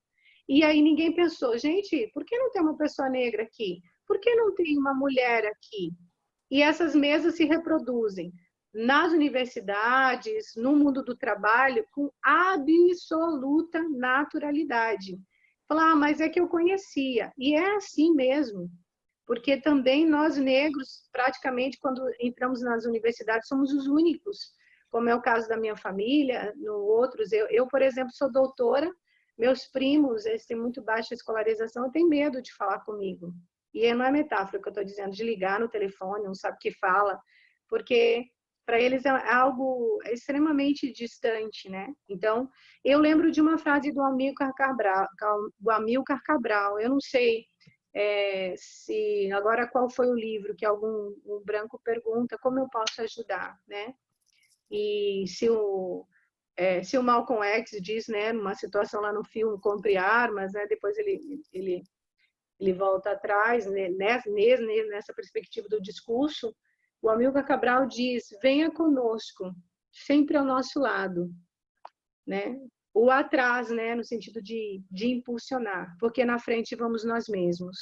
Speaker 7: E aí ninguém pensou, gente, por que não tem uma pessoa negra aqui? Por que não tem uma mulher aqui? E essas mesas se reproduzem nas universidades, no mundo do trabalho, com absoluta naturalidade. Falar, mas é que eu conhecia. E é assim mesmo. Porque também nós negros, praticamente, quando entramos nas universidades, somos os únicos. Como é o caso da minha família, no outros. Eu, por exemplo, sou doutora. Meus primos, eles têm muito baixa escolarização, têm medo de falar comigo. E não é metáfora que eu estou dizendo, de ligar no telefone, não sabe o que fala, porque para eles é algo extremamente distante, né? Então, eu lembro de uma frase do Amilcar Cabral, eu não sei se agora qual foi o livro que um branco pergunta como eu posso ajudar, né? E se o Malcolm X diz, né, numa situação lá no filme, compre armas, né? Depois ele volta atrás, né, nessa perspectiva do discurso, o Amilcar Cabral diz, venha conosco, sempre ao nosso lado, né? Ou atrás, né, no sentido de impulsionar, porque na frente vamos nós mesmos.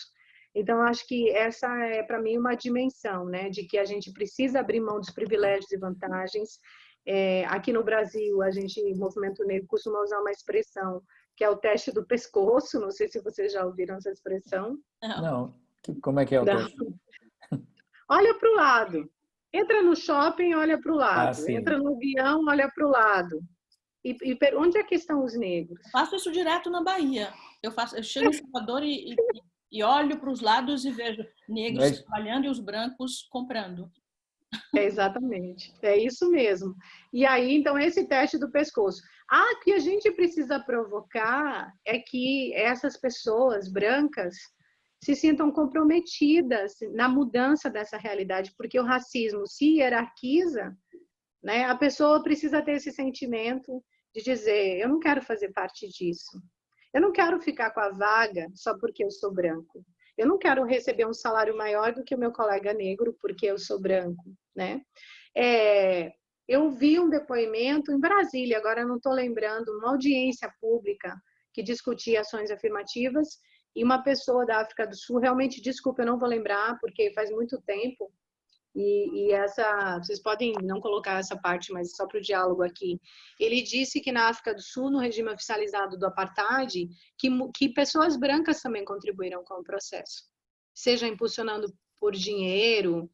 Speaker 7: Então, acho que essa é, para mim, uma dimensão, né, de que a gente precisa abrir mão dos privilégios e vantagens. Aqui no Brasil, o movimento negro costuma usar uma expressão que é o teste do pescoço, não sei se vocês já ouviram essa expressão.
Speaker 4: Não, como é que é o teste?
Speaker 7: Olha para o lado. Entra no shopping, olha para o lado.
Speaker 4: Sim.
Speaker 7: Entra no avião, olha para o lado. E onde é que estão os negros?
Speaker 1: Eu faço isso direto na Bahia. Eu chego em Salvador e olho para os lados e vejo negros trabalhando e os brancos comprando.
Speaker 7: Exatamente, é isso mesmo. E aí, então, esse teste do pescoço. O que a gente precisa provocar é que essas pessoas brancas se sintam comprometidas na mudança dessa realidade, porque o racismo se hierarquiza, né? A pessoa precisa ter esse sentimento de dizer, eu não quero fazer parte disso. Eu não quero ficar com a vaga só porque eu sou branco. Eu não quero receber um salário maior do que o meu colega negro porque eu sou branco, né? Eu vi um depoimento em Brasília, agora não estou lembrando, uma audiência pública que discutia ações afirmativas e uma pessoa da África do Sul, realmente, desculpa, eu não vou lembrar porque faz muito tempo, e vocês podem não colocar essa parte, mas só para o diálogo aqui. Ele disse que na África do Sul, no regime oficializado do apartheid, que pessoas brancas também contribuíram com o processo, seja impulsionando por dinheiro,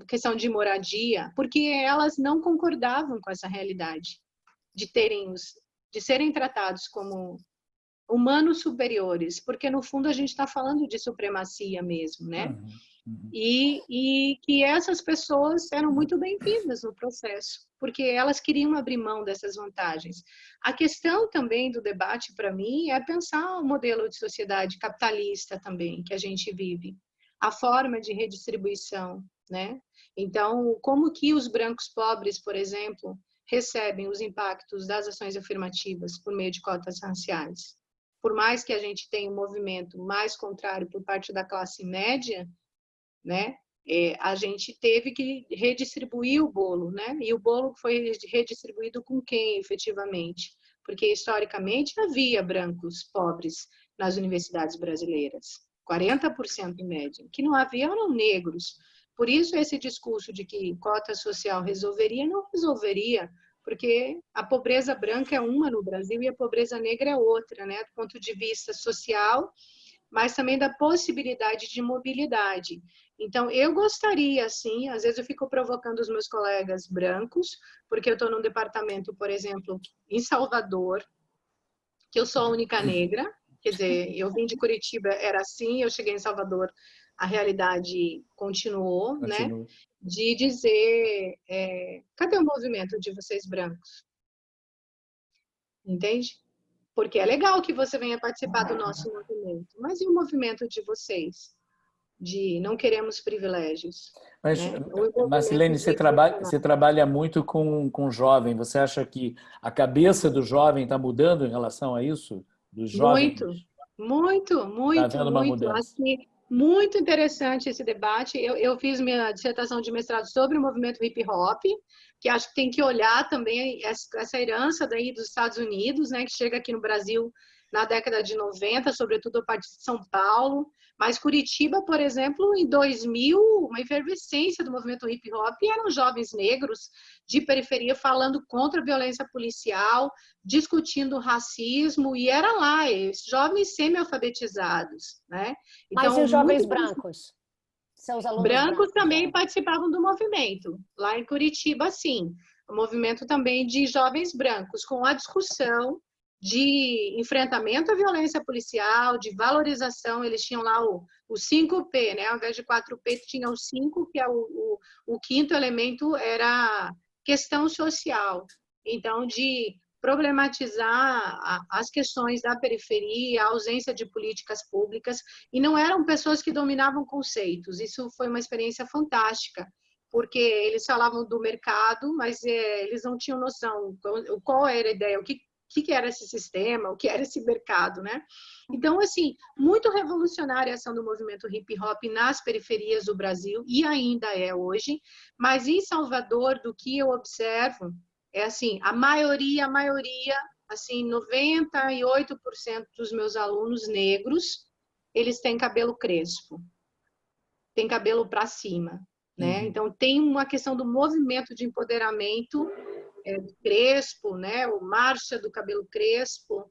Speaker 7: questão de moradia, porque elas não concordavam com essa realidade de serem tratados como humanos superiores, porque no fundo a gente está falando de supremacia mesmo, né? E que essas pessoas eram muito bem-vindas no processo, porque elas queriam abrir mão dessas vantagens. A questão também do debate, para mim, é pensar o modelo de sociedade capitalista também, que a gente vive, a forma de redistribuição, né? Então, como que os brancos pobres, por exemplo, recebem os impactos das ações afirmativas por meio de cotas raciais? Por mais que a gente tenha um movimento mais contrário por parte da classe média, né? A gente teve que redistribuir o bolo, né? E o bolo foi redistribuído com quem, efetivamente? Porque, historicamente, havia brancos pobres nas universidades brasileiras, 40% em média. Que não havia eram negros. Por isso, esse discurso de que cota social resolveria, não resolveria, porque a pobreza branca é uma no Brasil e a pobreza negra é outra, né? Do ponto de vista social, mas também da possibilidade de mobilidade. Então, eu gostaria, sim, às vezes eu fico provocando os meus colegas brancos, porque eu estou num departamento, por exemplo, em Salvador, que eu sou a única negra, quer dizer, eu vim de Curitiba, era assim, eu cheguei em Salvador, a realidade continuou, né? De dizer, cadê o movimento de vocês brancos? Entende? Porque é legal que você venha participar do nosso movimento, mas e o movimento de vocês? De não queremos privilégios.
Speaker 4: Mas,
Speaker 7: né?
Speaker 4: Marcilene, você trabalha muito com jovem. Você acha que a cabeça do jovem está mudando em relação a isso? Dos jovens?
Speaker 7: Muito, muito,
Speaker 4: vendo uma
Speaker 7: muito.
Speaker 4: mudança?
Speaker 7: Acho que muito interessante esse debate. Eu fiz minha dissertação de mestrado sobre o movimento hip hop, que acho que tem que olhar também essa herança daí dos Estados Unidos, né, que chega aqui no Brasil na década de 90, sobretudo a partir de São Paulo. Mas Curitiba, por exemplo, em 2000, uma efervescência do movimento hip hop, e eram jovens negros de periferia falando contra a violência policial, discutindo racismo, e era lá, jovens semi-alfabetizados, né?
Speaker 2: Mas e os jovens brancos? Seus alunos
Speaker 7: brancos também
Speaker 2: já.
Speaker 7: participavam do movimento. Lá em Curitiba, sim. O movimento também de jovens brancos, com a discussão de enfrentamento à violência policial, de valorização. Eles tinham lá o 5P, né? Ao invés de 4P, tinha o 5, que é o quinto elemento, era questão social. Então, de problematizar as questões da periferia, a ausência de políticas públicas, e não eram pessoas que dominavam conceitos. Isso foi uma experiência fantástica, porque eles falavam do mercado, mas eles não tinham noção qual era a ideia, o que era esse sistema, o que era esse mercado, né? Então, assim, muito revolucionária a ação do movimento hip hop nas periferias do Brasil, e ainda é hoje, mas em Salvador, do que eu observo, é assim, a maioria, assim, 98% dos meus alunos negros, eles têm cabelo crespo, têm cabelo para cima, né?
Speaker 4: Uhum.
Speaker 7: Então, tem uma questão do movimento de empoderamento crespo, né? O marcha do cabelo crespo,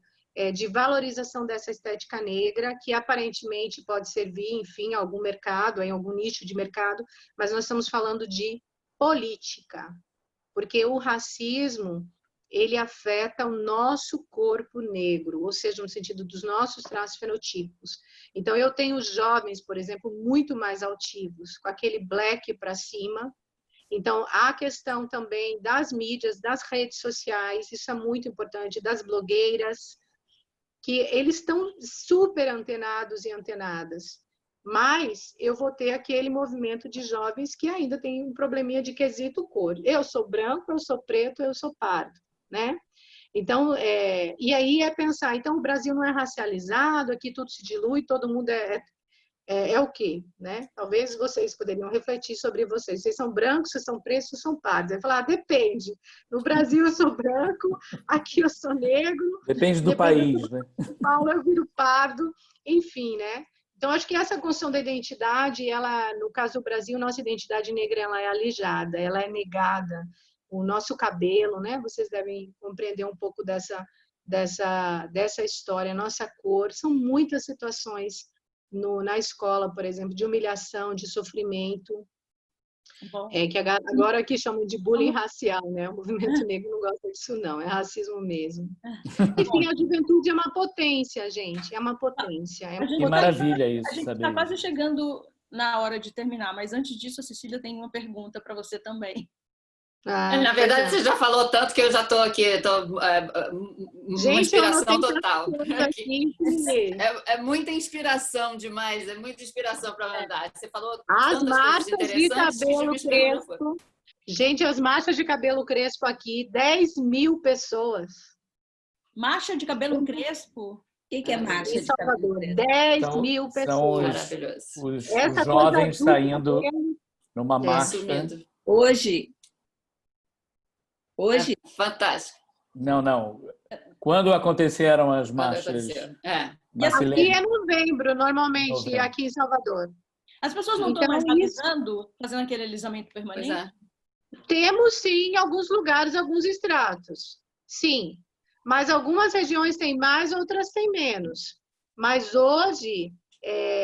Speaker 7: de valorização dessa estética negra, que aparentemente pode servir, enfim, a algum mercado, em algum nicho de mercado, mas nós estamos falando de política, porque o racismo, ele afeta o nosso corpo negro, ou seja, no sentido dos nossos traços fenotípicos. Então, eu tenho jovens, por exemplo, muito mais altivos, com aquele black para cima. Então, a questão também das mídias, das redes sociais, isso é muito importante, das blogueiras, que eles estão super antenados e antenadas. Mas eu vou ter aquele movimento de jovens que ainda tem um probleminha de quesito cor. Eu sou branco, eu sou preto, eu sou pardo, né? Então, e aí é pensar, então o Brasil não é racializado, aqui tudo se dilui, todo mundo é o quê? Né? Talvez vocês poderiam refletir sobre vocês. Vocês são brancos, vocês são pretos, vocês são pardos. Vai falar, depende. No Brasil eu sou branco, aqui eu sou negro.
Speaker 4: Depende do país, né?
Speaker 7: Em São Paulo eu viro pardo, enfim, né? Então, acho que essa construção da identidade, ela, no caso do Brasil, nossa identidade negra ela é alijada, ela é negada. O nosso cabelo, né? Vocês devem compreender um pouco dessa história, nossa cor. São muitas situações na escola, por exemplo, de humilhação, de sofrimento, que agora aqui chamam de bullying racial, né? O movimento negro não gosta disso, não, é racismo mesmo. Enfim, a juventude é uma potência, gente, é uma potência.
Speaker 4: Que maravilha isso,
Speaker 1: a gente
Speaker 4: saber.
Speaker 1: está quase chegando na hora de terminar, mas antes disso, a Cecília tem uma pergunta para você também.
Speaker 6: Na verdade, você já falou tanto que eu já estou aqui, uma inspiração total. É muita inspiração demais, é muita inspiração para mandar. Você falou
Speaker 7: as marchas de cabelo
Speaker 6: crespo.
Speaker 7: Gente, as marchas de cabelo crespo aqui, 10 mil pessoas.
Speaker 1: Marcha de cabelo crespo?
Speaker 6: O que é marcha
Speaker 7: de cabelo crespo? 10 mil pessoas.
Speaker 6: Maravilhoso.
Speaker 4: Os jovens saindo numa marcha.
Speaker 6: Hoje? Fantástico.
Speaker 4: Não. Quando aconteceram as marchas?
Speaker 7: Aqui é novembro, normalmente, aqui em Salvador.
Speaker 1: As pessoas não estão mais alisando, fazendo aquele alisamento permanente?
Speaker 7: Temos, sim, em alguns lugares, alguns estratos. Sim. Mas algumas regiões têm mais, outras têm menos. Mas hoje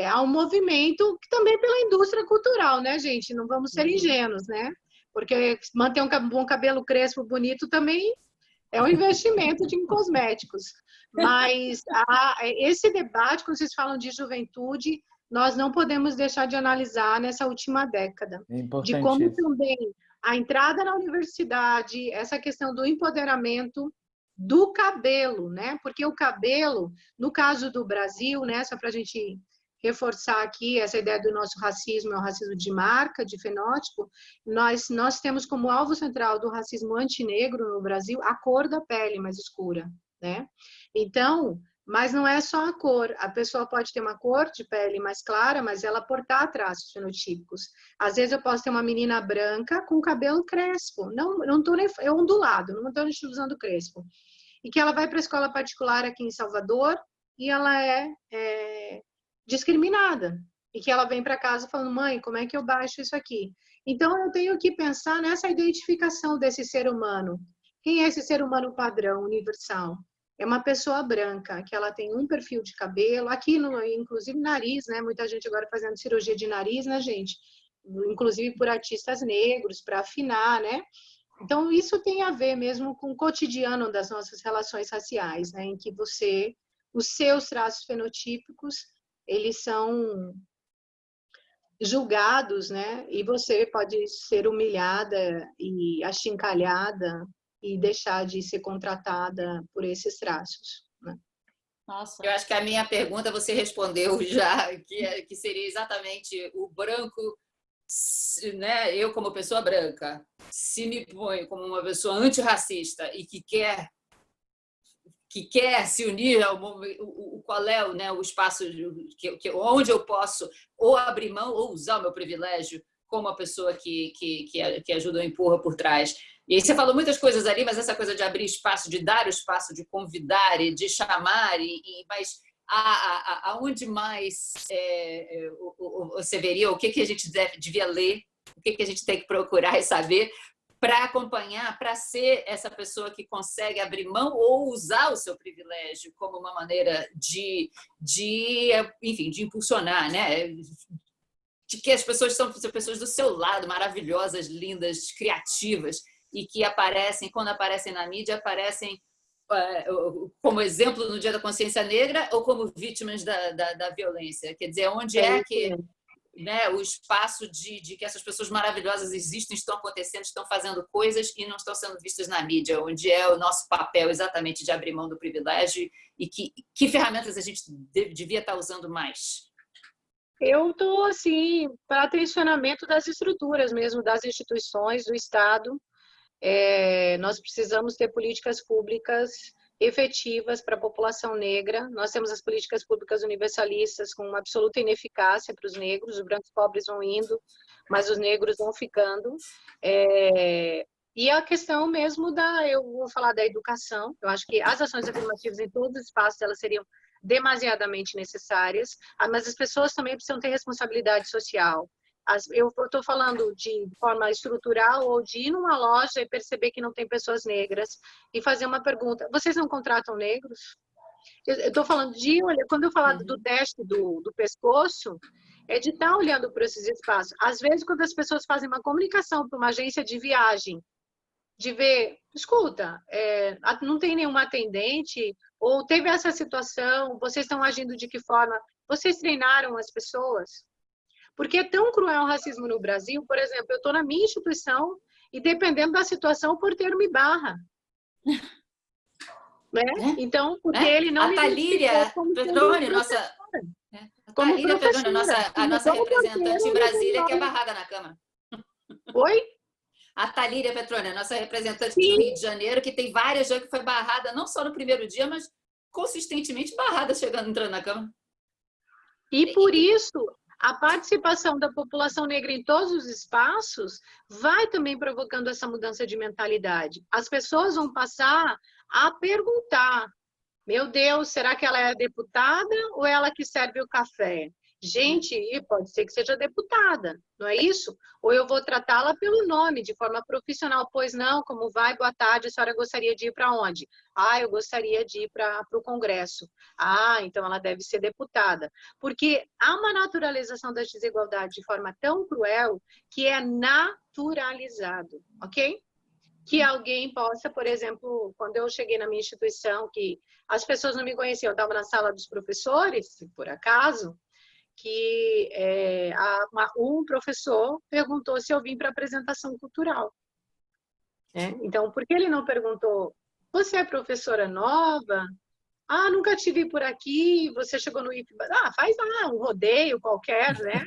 Speaker 7: há um movimento que também pela indústria cultural, né, gente? Não vamos ser ingênuos, né? Porque manter um bom cabelo crespo bonito também é um investimento em cosméticos. Mas esse debate, quando vocês falam de juventude, nós não podemos deixar de analisar nessa última década. De como também a entrada na universidade, essa questão do empoderamento do cabelo, né? Porque o cabelo, no caso do Brasil, né? Só para a gente reforçar aqui essa ideia do nosso racismo, é o racismo de marca, de fenótipo, nós temos como alvo central do racismo antinegro no Brasil a cor da pele mais escura, né? Então, Mas não é só a cor. A pessoa pode ter uma cor de pele mais clara, mas ela portar traços fenotípicos. Às vezes eu posso ter uma menina branca com cabelo crespo. Não tô nem, é ondulado, não estou usando crespo. E que ela vai para a escola particular aqui em Salvador e ela é discriminada. E que ela vem para casa falando, mãe, como é que eu baixo isso aqui? Então, eu tenho que pensar nessa identificação desse ser humano. Quem é esse ser humano padrão, universal? É uma pessoa branca, que ela tem um perfil de cabelo, aqui, inclusive nariz, né? Muita gente agora fazendo cirurgia de nariz, né, gente? Inclusive por artistas negros, para afinar, né? Então, isso tem a ver mesmo com o cotidiano das nossas relações raciais, né? Em que os seus traços fenotípicos, eles são julgados, né? E você pode ser humilhada e achincalhada e deixar de ser contratada por esses traços, né?
Speaker 6: Nossa. Eu acho que a minha pergunta você respondeu já, que seria exatamente o branco, né? Eu, como pessoa branca, se me ponho como uma pessoa antirracista e que quer se unir qual é, né, o espaço onde eu posso ou abrir mão ou usar o meu privilégio como a pessoa que ajuda ou empurra por trás. E aí você falou muitas coisas ali, mas essa coisa de abrir espaço, de dar o espaço, de convidar e de chamar, mas aonde mais você veria, o que a gente devia ler, o que a gente tem que procurar e saber para acompanhar, para ser essa pessoa que consegue abrir mão ou usar o seu privilégio como uma maneira de impulsionar, né? De que as pessoas são pessoas do seu lado, maravilhosas, lindas, criativas, e que aparecem, quando aparecem na mídia, aparecem como exemplo no Dia da Consciência Negra ou como vítimas da violência. Quer dizer, onde é que, né, o espaço de que essas pessoas maravilhosas existem, estão acontecendo, estão fazendo coisas e não estão sendo vistas na mídia, onde é o nosso papel exatamente de abrir mão do privilégio e que ferramentas a gente devia estar usando mais?
Speaker 7: Eu estou, assim, para tensionamento das estruturas mesmo, das instituições, do Estado. Nós precisamos ter políticas públicas efetivas para a população negra. Nós temos as políticas públicas universalistas com uma absoluta ineficácia para os negros, os brancos pobres vão indo, mas os negros vão ficando. E a questão mesmo eu vou falar da educação, eu acho que as ações afirmativas em todos os espaços, elas seriam demasiadamente necessárias, mas as pessoas também precisam ter responsabilidade social. Eu estou falando de forma estrutural ou de ir numa loja e perceber que não tem pessoas negras e fazer uma pergunta: vocês não contratam negros? Eu estou falando quando eu falar do teste do pescoço, é de estar olhando para esses espaços. Às vezes, quando as pessoas fazem uma comunicação para uma agência de viagem, de ver, escuta, não tem nenhuma atendente, ou teve essa situação, vocês estão agindo de que forma? Vocês treinaram as pessoas? Porque é tão cruel o racismo no Brasil. Por exemplo, eu estou na minha instituição e, dependendo da situação, o porteiro me barra. Né? Então, porque ele não
Speaker 6: me Thalíria Petrone, nossa representante em Brasília, que é barrada na Câmara.
Speaker 7: Oi?
Speaker 6: A Thalíria Petrone, nossa representante do Rio de Janeiro, que tem várias já que foi barrada, não só no primeiro dia, mas consistentemente barrada entrando na Câmara.
Speaker 7: E por isso, a participação da população negra em todos os espaços vai também provocando essa mudança de mentalidade. As pessoas vão passar a perguntar: meu Deus, será que ela é deputada ou ela que serve o café? Gente, pode ser que seja deputada, não é isso? Ou eu vou tratá-la pelo nome, de forma profissional. Pois não, como vai? Boa tarde, a senhora gostaria de ir para onde? Eu gostaria de ir para o Congresso. Então ela deve ser deputada. Porque há uma naturalização das desigualdades de forma tão cruel que é naturalizado, ok? Que alguém possa, por exemplo, quando eu cheguei na minha instituição, que as pessoas não me conheciam, eu estava na sala dos professores, por acaso, que um professor perguntou se eu vim para apresentação cultural. Então, por que ele não perguntou: você é professora nova? Nunca te vi por aqui, você chegou no IFBA. Faz lá um rodeio qualquer, né?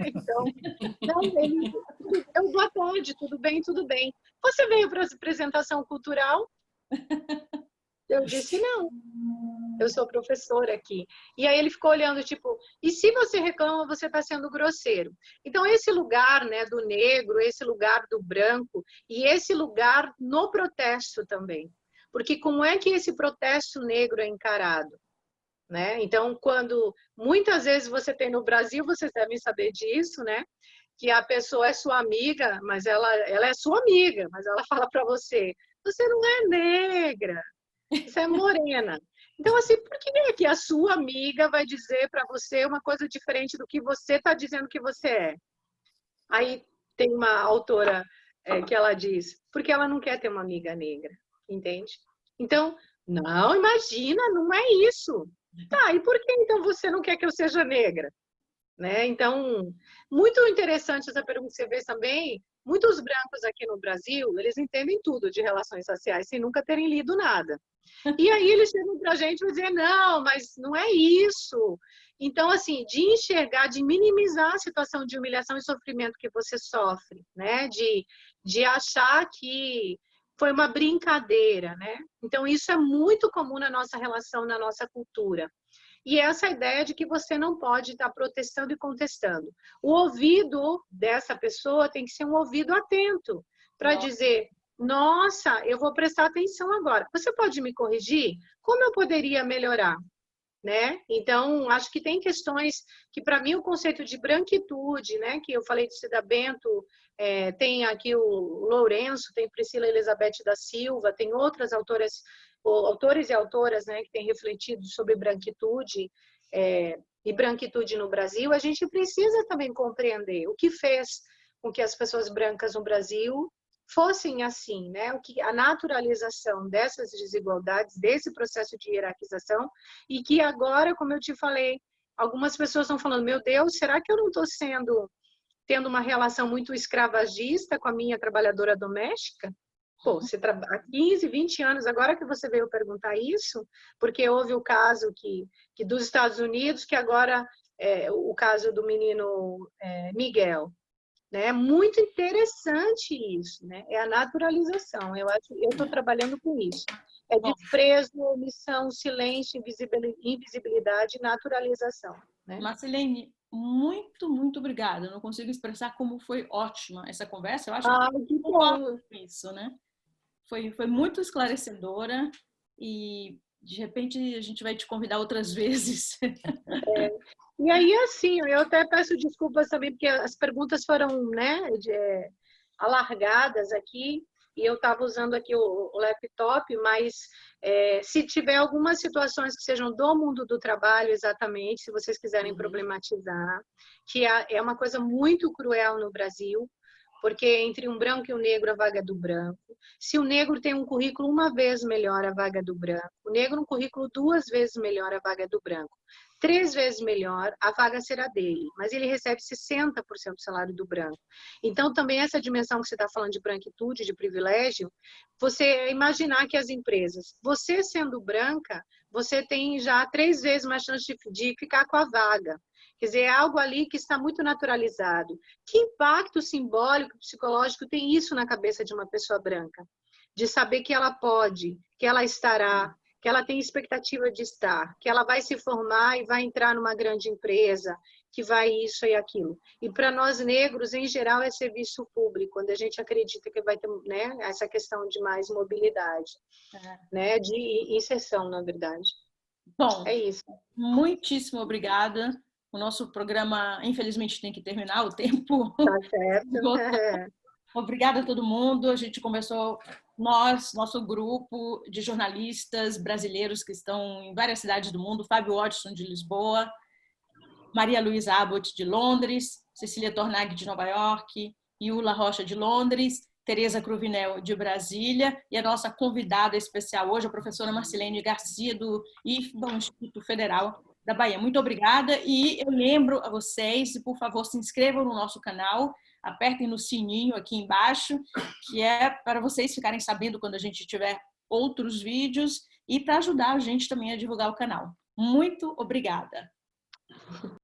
Speaker 7: Então, boa tarde, tudo bem, tudo bem. Você veio para a apresentação cultural? Eu disse não. eu sou professora aqui. E aí ele ficou olhando, tipo, e se você reclama, você está sendo grosseiro. Então, esse lugar, né, do negro, esse lugar do branco, e esse lugar no protesto também. Porque como é que esse protesto negro é encarado? Né? Então, quando muitas vezes você tem no Brasil, vocês devem saber disso, né? Que a pessoa é sua amiga, mas ela é sua amiga, mas ela fala para você, você não é negra, você é morena. Então, assim, por que a sua amiga vai dizer para você uma coisa diferente do que você está dizendo que você é? Aí tem uma autora que ela diz, porque ela não quer ter uma amiga negra, entende? Então, não, imagina, não é isso. Tá, e por que então você não quer que eu seja negra? Né? Então, muito interessante essa pergunta que você vê também. Muitos brancos aqui no Brasil, eles entendem tudo de relações raciais sem nunca terem lido nada. E aí eles chegam para a gente e dizer, não, mas não é isso. Então, assim, de enxergar, de minimizar a situação de humilhação e sofrimento que você sofre, né? De achar que foi uma brincadeira, né? Então, isso é muito comum na nossa relação, na nossa cultura. E essa ideia de que você não pode estar protestando e contestando. O ouvido dessa pessoa tem que ser um ouvido atento para dizer, nossa, eu vou prestar atenção agora. Você pode me corrigir? Como eu poderia melhorar? Né? Então, acho que tem questões que, para mim, o conceito de branquitude, né? Que eu falei de Cida Bento, tem aqui o Lourenço, tem Priscila Elizabeth da Silva, tem outras autoras, autores e autoras, né, que têm refletido sobre branquitude e branquitude no Brasil. A gente precisa também compreender o que fez com que as pessoas brancas no Brasil fossem assim, né? O que a naturalização dessas desigualdades, desse processo de hierarquização, e que agora, como eu te falei, algumas pessoas estão falando, meu Deus, será que eu não estou tendo uma relação muito escravagista com a minha trabalhadora doméstica? Pô, você há 15, 20 anos, agora que você veio perguntar isso, porque houve o caso que dos Estados Unidos, que agora o caso do menino Miguel. É muito interessante isso, né? É a naturalização. Eu estou trabalhando com isso. É desprezo, omissão, silêncio, invisibilidade e naturalização. Né?
Speaker 1: Marcelene, muito, muito obrigada. Eu não consigo expressar como foi ótima essa conversa. Eu acho
Speaker 7: que bom.
Speaker 1: Isso, né? Foi muito esclarecedora e de repente a gente vai te convidar outras vezes.
Speaker 7: E aí, assim, eu até peço desculpas também, porque as perguntas foram, né, alargadas aqui, e eu estava usando aqui o laptop, mas se tiver algumas situações que sejam do mundo do trabalho, exatamente, se vocês quiserem problematizar, que é uma coisa muito cruel no Brasil, porque entre um branco e um negro, a vaga é do branco. Se o negro tem um currículo uma vez melhor, a vaga é do branco. O negro um currículo 2 vezes melhor, a vaga é do branco. 3 vezes melhor, a vaga será dele. Mas ele recebe 60% do salário do branco. Então, também essa dimensão que você está falando de branquitude, de privilégio, você imaginar que as empresas, você sendo branca, você tem já 3 vezes mais chance de ficar com a vaga. Quer dizer, é algo ali que está muito naturalizado. Que impacto simbólico, psicológico tem isso na cabeça de uma pessoa branca? De saber que ela pode, que ela estará, que ela tem expectativa de estar, que ela vai se formar e vai entrar numa grande empresa, que vai isso e aquilo. E para nós negros, em geral, é serviço público, quando a gente acredita que vai ter, né, essa questão de mais mobilidade, né, de inserção, na verdade.
Speaker 1: Bom,
Speaker 7: é isso.
Speaker 1: Muitíssimo obrigada. O nosso programa, infelizmente, tem que terminar, o tempo.
Speaker 7: Tá certo.
Speaker 1: Obrigada a todo mundo. A gente conversou, nosso grupo de jornalistas brasileiros que estão em várias cidades do mundo, Fábio Hodgson, de Lisboa, Maria Luísa Abbott, de Londres, Cecília Tornag, de Nova York, Iula Rocha, de Londres, Tereza Cruvinel, de Brasília, e a nossa convidada especial hoje, a professora Marcelene Garcia, do IFBA, Instituto Federal da Bahia. Muito obrigada, e eu lembro a vocês, por favor, se inscrevam no nosso canal, apertem no sininho aqui embaixo, que é para vocês ficarem sabendo quando a gente tiver outros vídeos e para ajudar a gente também a divulgar o canal. Muito obrigada!